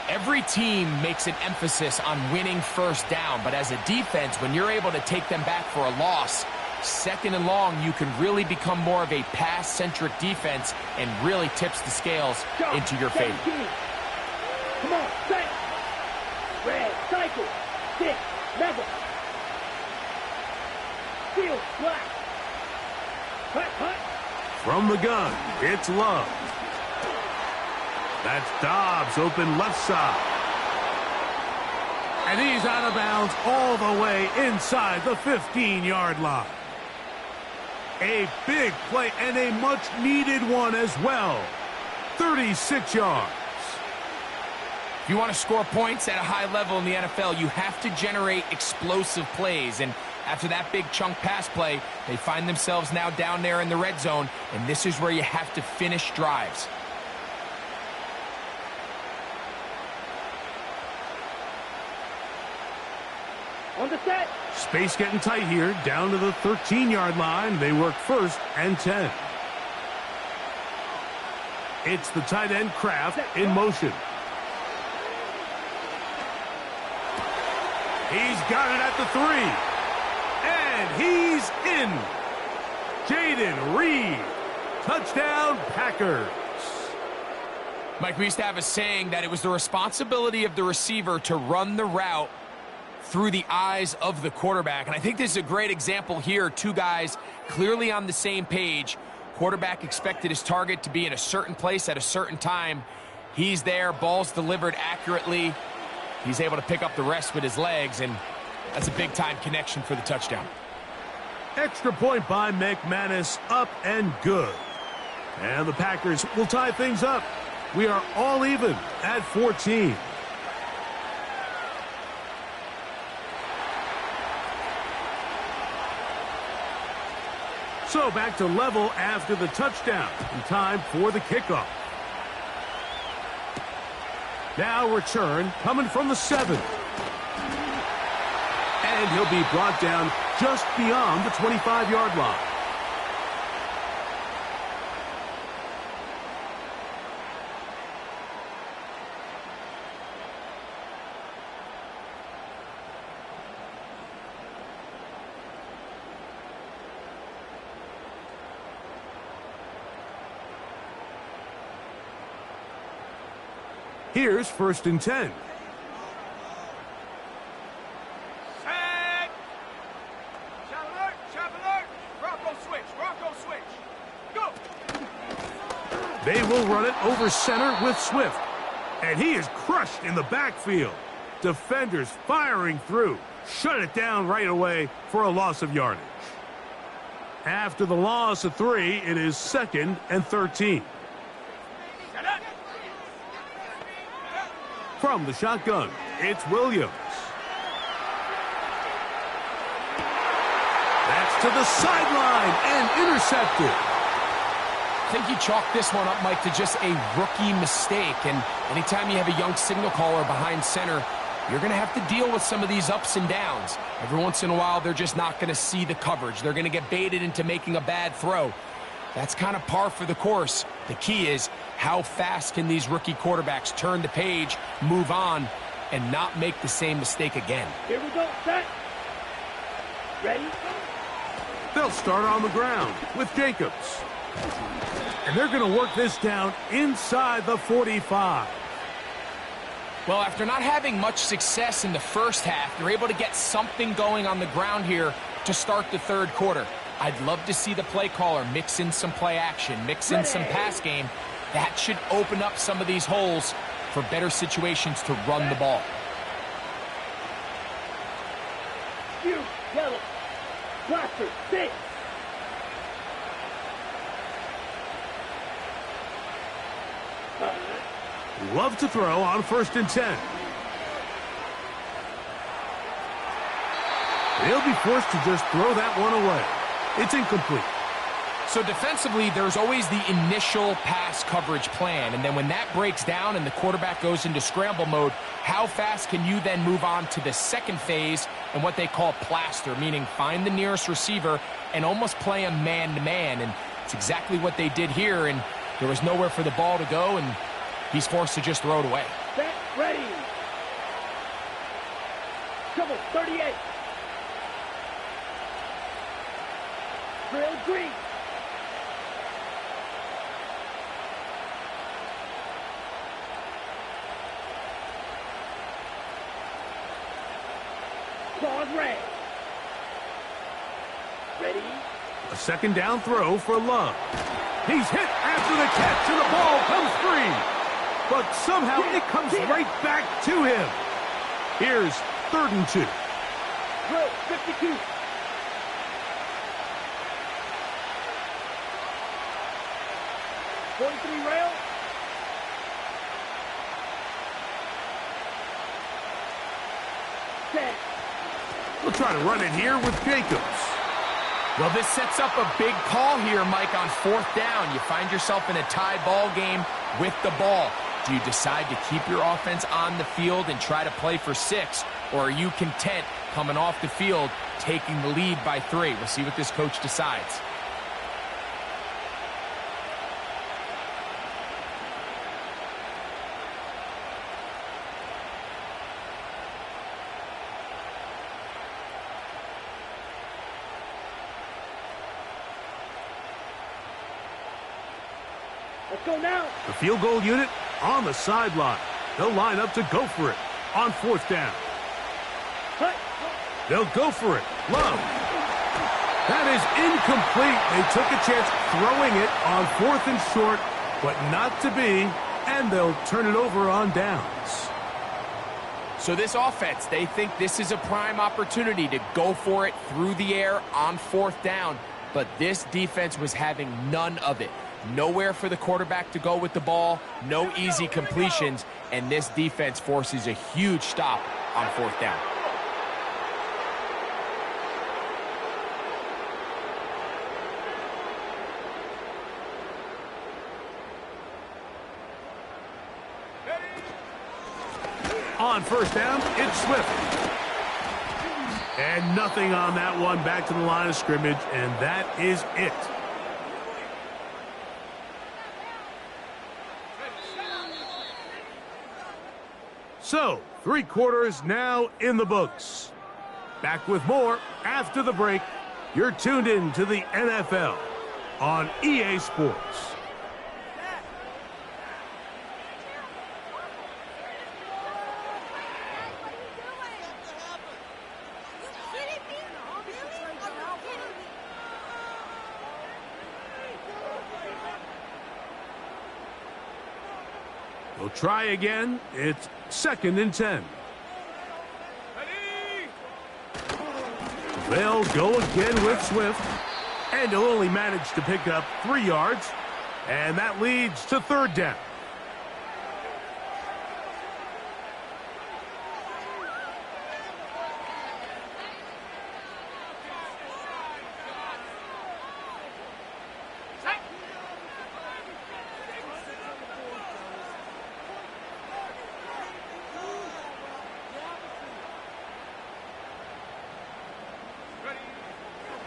Every team makes an emphasis on winning first down, but as a defense, when you're able to take them back for a loss, second and long, you can really become more of a pass-centric defense and really tips the scales into your favor. Come on, set. Red, cycle. 6, level. Field, black. Hut. From the gun, it's Love. That's Dobbs, open left side. And he's out of bounds all the way inside the 15-yard line. A big play and a much-needed one as well. 36 yards. If you want to score points at a high level in the NFL, you have to generate explosive plays. And after that big chunk pass play, they find themselves now down there in the red zone, and this is where you have to finish drives. On the set. Space getting tight here, down to the 13-yard line. They work 1st and 10. It's the tight end Kraft in motion. He's got it at the 3. And he's in. Jaden Reed. Touchdown, Packers. Mike, we used to have a saying that it was the responsibility of the receiver to run the route through the eyes of the quarterback. And I think this is a great example here. Two guys clearly on the same page. Quarterback expected his target to be in a certain place at a certain time. He's there, ball's delivered accurately. He's able to pick up the rest with his legs, and that's a big-time connection for the touchdown. Extra point by McManus, up and good. And the Packers will tie things up. We are all even at 14. So back to level after the touchdown. And time for the kickoff. Now return coming from the 7. And he'll be brought down just beyond the 25-yard line. Here's 1st and 10. Set. Shot alert. Bronco switch. Go. They will run it over center with Swift. And he is crushed in the backfield. Defenders firing through. Shut it down right away for a loss of yardage. After the loss of 3, it is 2nd and 13. From the shotgun, it's Williams. That's to the sideline and intercepted. I think you chalk this one up, Mike, to just a rookie mistake. And anytime you have a young signal caller behind center, you're going to have to deal with some of these ups and downs. Every once in a while, they're just not going to see the coverage. They're going to get baited into making a bad throw. That's kind of par for the course. The key is how fast can these rookie quarterbacks turn the page, move on, and not make the same mistake again. Here we go, set. Ready? They'll start on the ground with Jacobs. And they're going to work this down inside the 45. Well, after not having much success in the first half, they're able to get something going on the ground here to start the 3rd quarter. I'd love to see the play caller mix in some play action, mix in some pass game. That should open up some of these holes for better situations to run the ball. Yellow. Blaster, 6. Love to throw on 1st and 10. They'll be forced to just throw that one away. It's incomplete. So defensively, there's always the initial pass coverage plan. And then when that breaks down and the quarterback goes into scramble mode, how fast can you then move on to the second phase and what they call plaster, meaning find the nearest receiver and almost play a man-to-man. And it's exactly what they did here. And there was nowhere for the ball to go, and he's forced to just throw it away. Set, Ready. Trouble, 38. Drill green. Claws red. Ready. A second down throw for Love. He's hit after the catch, and the ball comes free. But somehow it comes right back to him. Here's 3rd and 2. Drill, 52. Rail. Set. We'll try to run it here with Jacobs. Well, this sets up a big call here, Mike, on 4th down. You find yourself in a tie ball game with the ball. Do you decide to keep your offense on the field and try to play for 6? Or are you content coming off the field, taking the lead by 3? We'll see what this coach decides. Let's go now. The field goal unit on the sideline. They'll line up to go for it on 4th down. Cut. They'll go for it. Love. That is incomplete. They took a chance throwing it on 4th and short, but not to be, and they'll turn it over on downs. So this offense, they think this is a prime opportunity to go for it through the air on 4th down, but this defense was having none of it. Nowhere for the quarterback to go with the ball, no easy completions, and this defense forces a huge stop on 4th down. On 1st down, it's Swift. And nothing on that one, back to the line of scrimmage, and that is it. So, 3 quarters now in the books. Back with more after the break. You're tuned in to the NFL on EA Sports. We'll try again. It's 2nd and 10. They'll go again with Swift, and he'll only manage to pick up 3 yards, and that leads to 3rd down.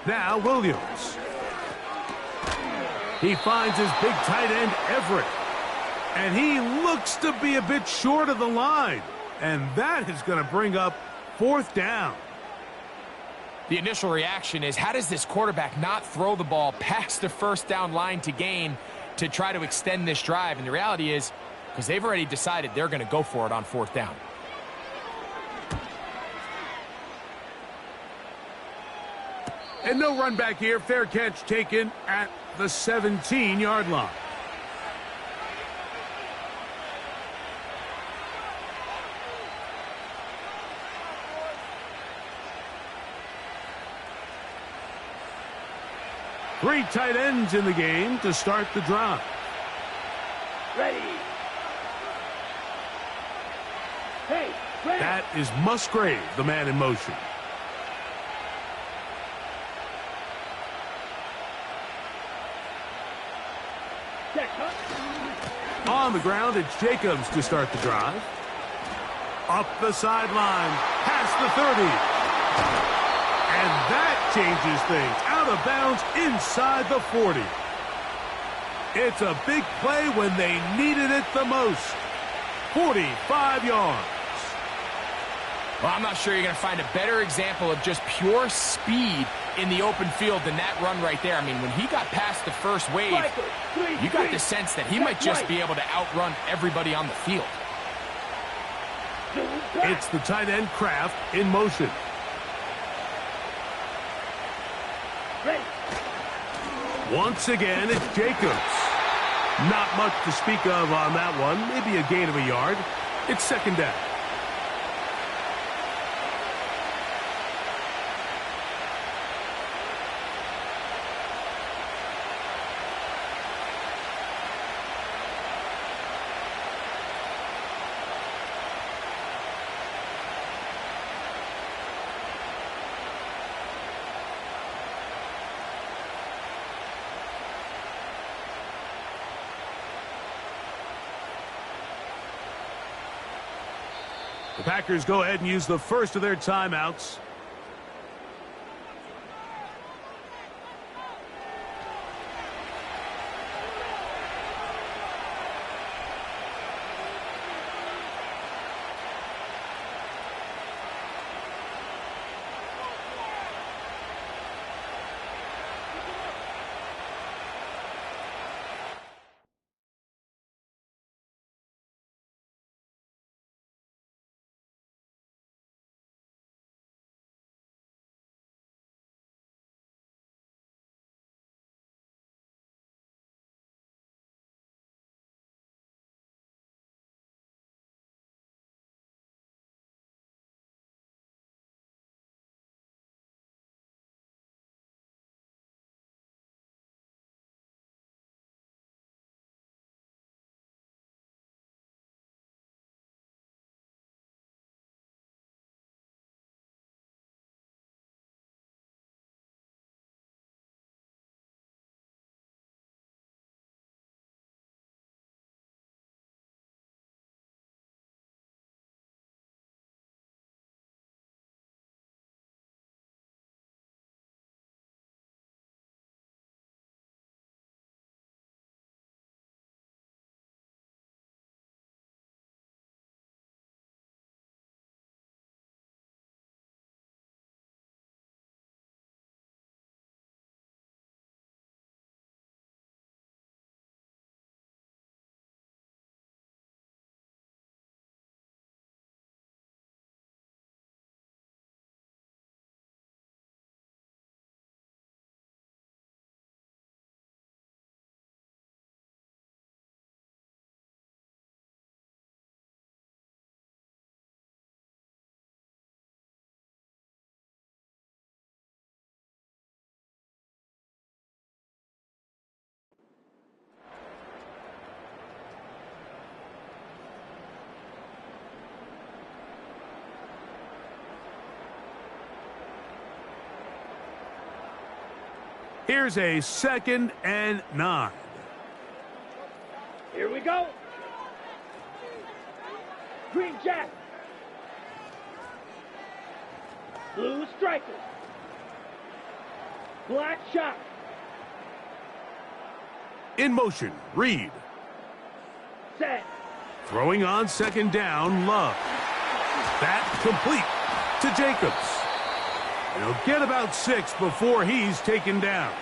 Now Williams. He finds his big tight end, Everett. And he looks to be a bit short of the line. And that is going to bring up 4th down. The initial reaction is, how does this quarterback not throw the ball past the 1st down line to gain to try to extend this drive? And the reality is, because they've already decided they're going to go for it on 4th down. And no run back here. Fair catch taken at the 17-yard line. Three tight ends in the game to start the drive. Ready. Hey, ready. That is Musgrave, the man in motion. On the ground, it's Jacobs to start the drive. Up the sideline, past the 30. And that changes things. Out of bounds inside the 40. It's a big play when they needed it the most. 45 yards. Well, I'm not sure you're going to find a better example of just pure speed in the open field than that run right there. I mean, when he got past the first wave, you got the sense that he might just be able to outrun everybody on the field. It's the tight end Kraft in motion. Once again, it's Jacobs. Not much to speak of on that one. Maybe a gain of a yard. It's second down. The Packers go ahead and use the first of their timeouts. Here's a 2nd and 9. Here we go. Green Jack. Blue striker. Black shot. In motion, Reed. Set. Throwing on 2nd down, Love. That complete to Jacobs. And he'll get about 6 before he's taken down.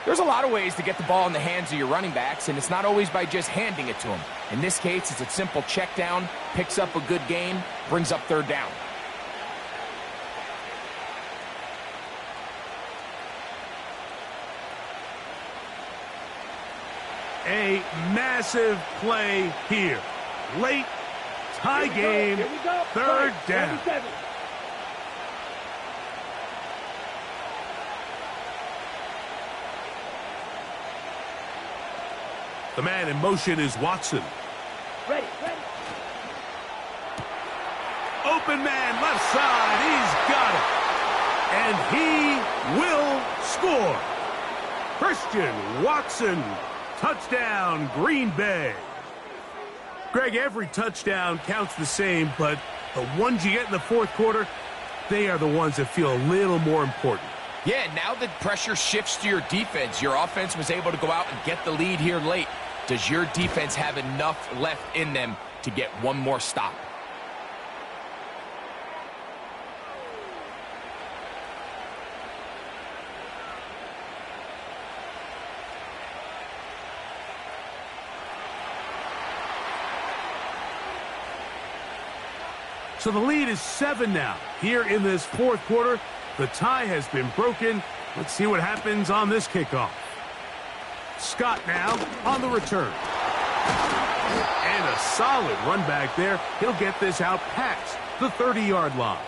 There's a lot of ways to get the ball in the hands of your running backs, and it's not always by just handing it to them. In this case, it's a simple check down, picks up a good gain, brings up 3rd down. A massive play here. Late, tie game, 3rd down. 37. The man in motion is Watson. Ready. Open man, left side, he's got it. And he will score. Christian Watson, touchdown, Green Bay. Greg, every touchdown counts the same, but the ones you get in the 4th quarter, they are the ones that feel a little more important. Yeah, now the pressure shifts to your defense. Your offense was able to go out and get the lead here late. Does your defense have enough left in them to get one more stop? So the lead is 7 now. Here in this fourth quarter, the tie has been broken. Let's see what happens on this kickoff. Scott now on the return. And a solid run back there. He'll get this out past the 30-yard line.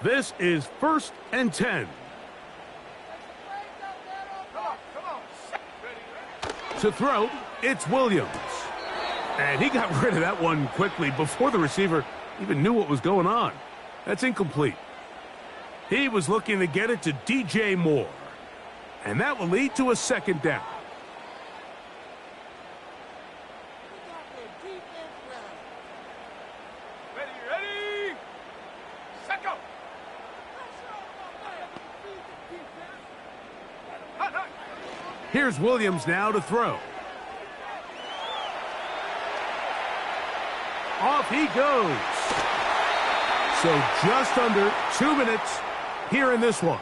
This is 1st and 10. To throw, it's Williams. And he got rid of that one quickly before the receiver even knew what was going on. That's incomplete. He was looking to get it to DJ Moore. And that will lead to a 2nd down. Ready, set, go. Here's Williams now to throw. Off he goes. So just under 2 minutes here in this one.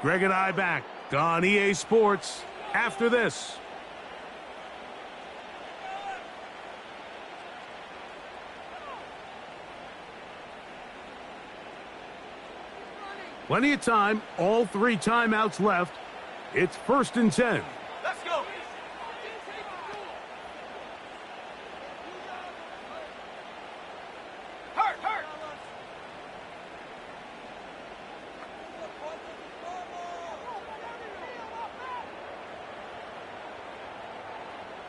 Greg and I back on EA Sports after this. Plenty of time, all 3 timeouts left. It's 1st and 10. Let's go. Hurt.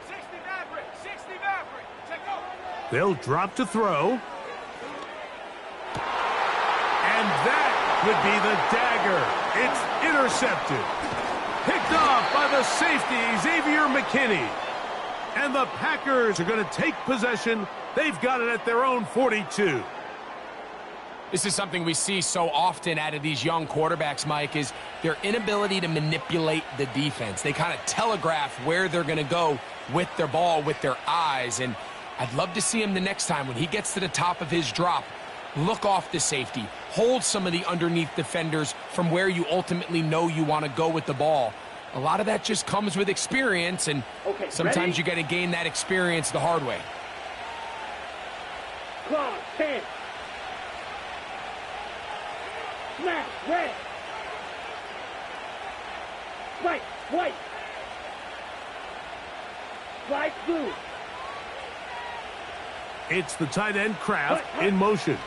60 Maverick. Check go. They'll drop to throw. And that would be the dagger. It's intercepted. Picked off by the safety, Xavier McKinney. And the Packers are going to take possession. They've got it at their own 42. This is something we see so often out of these young quarterbacks, Mike, is their inability to manipulate the defense. They kind of telegraph where they're going to go with their ball, with their eyes. And I'd love to see him the next time when he gets to the top of his drop. Look off the safety. Hold some of the underneath defenders from where you ultimately know you want to go with the ball. A lot of that just comes with experience, and sometimes you got to gain that experience the hard way. Claw, 10. Smash, red. White. Slide blue. It's the tight end Kraft in motion.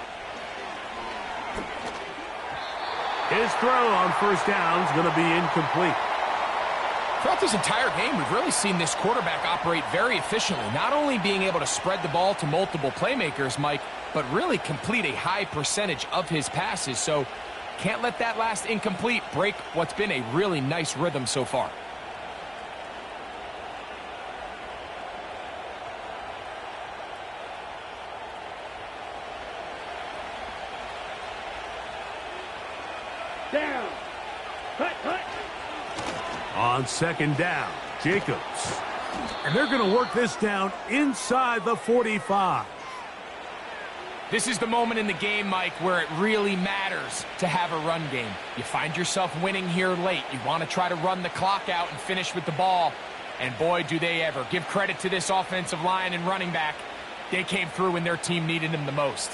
His throw on 1st down is going to be incomplete. Throughout this entire game, we've really seen this quarterback operate very efficiently, not only being able to spread the ball to multiple playmakers, Mike, but really complete a high percentage of his passes. So can't let that last incomplete break what's been a really nice rhythm so far. Down. Cut. On 2nd down, Jacobs. And they're going to work this down inside the 45. This is the moment in the game, Mike, where it really matters to have a run game. You find yourself winning here late. You want to try to run the clock out and finish with the ball. And boy, do they ever. Give credit to this offensive line and running back. They came through when their team needed them the most.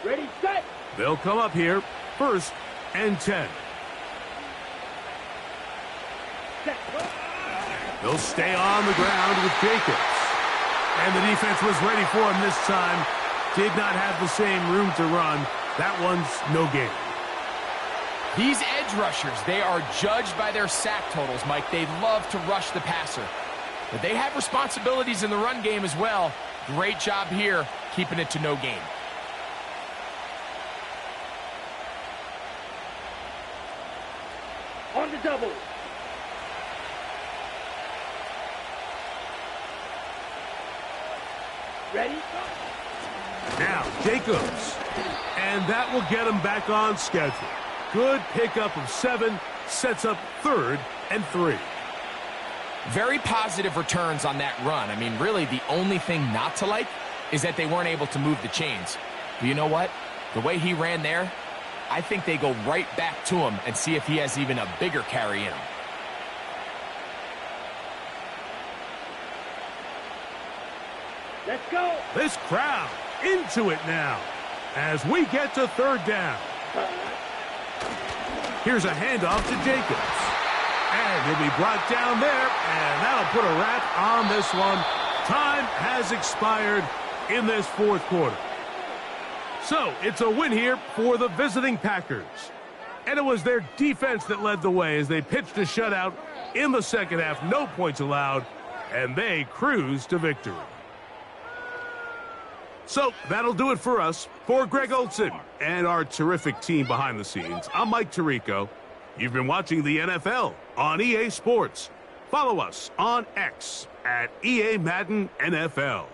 Ready, set. They'll come up here, 1st and 10. Set. They'll stay on the ground with Jacobs. And the defense was ready for him this time. Did not have the same room to run. That one's no gain. These edge rushers, they are judged by their sack totals, Mike. They love to rush the passer. But they have responsibilities in the run game as well. Great job here, keeping it to no gain. On the double. Ready? Now, Jacobs. And that will get him back on schedule. Good pickup of 7, sets up 3rd and 3. Very positive returns on that run. I mean, really, the only thing not to like is that they weren't able to move the chains. But you know what? The way he ran there, I think they go right back to him and see if he has even a bigger carry in him. Let's go. This crowd into it now as we get to 3rd down. Here's a handoff to Jacobs. And he'll be brought down there, and that'll put a wrap on this one. Time has expired in this 4th quarter. So it's a win here for the visiting Packers. And it was their defense that led the way as they pitched a shutout in the 2nd half. No points allowed, and they cruised to victory. So that'll do it for us. For Greg Olson and our terrific team behind the scenes, I'm Mike Tirico. You've been watching the NFL on EA Sports. Follow us on X at EA Madden NFL.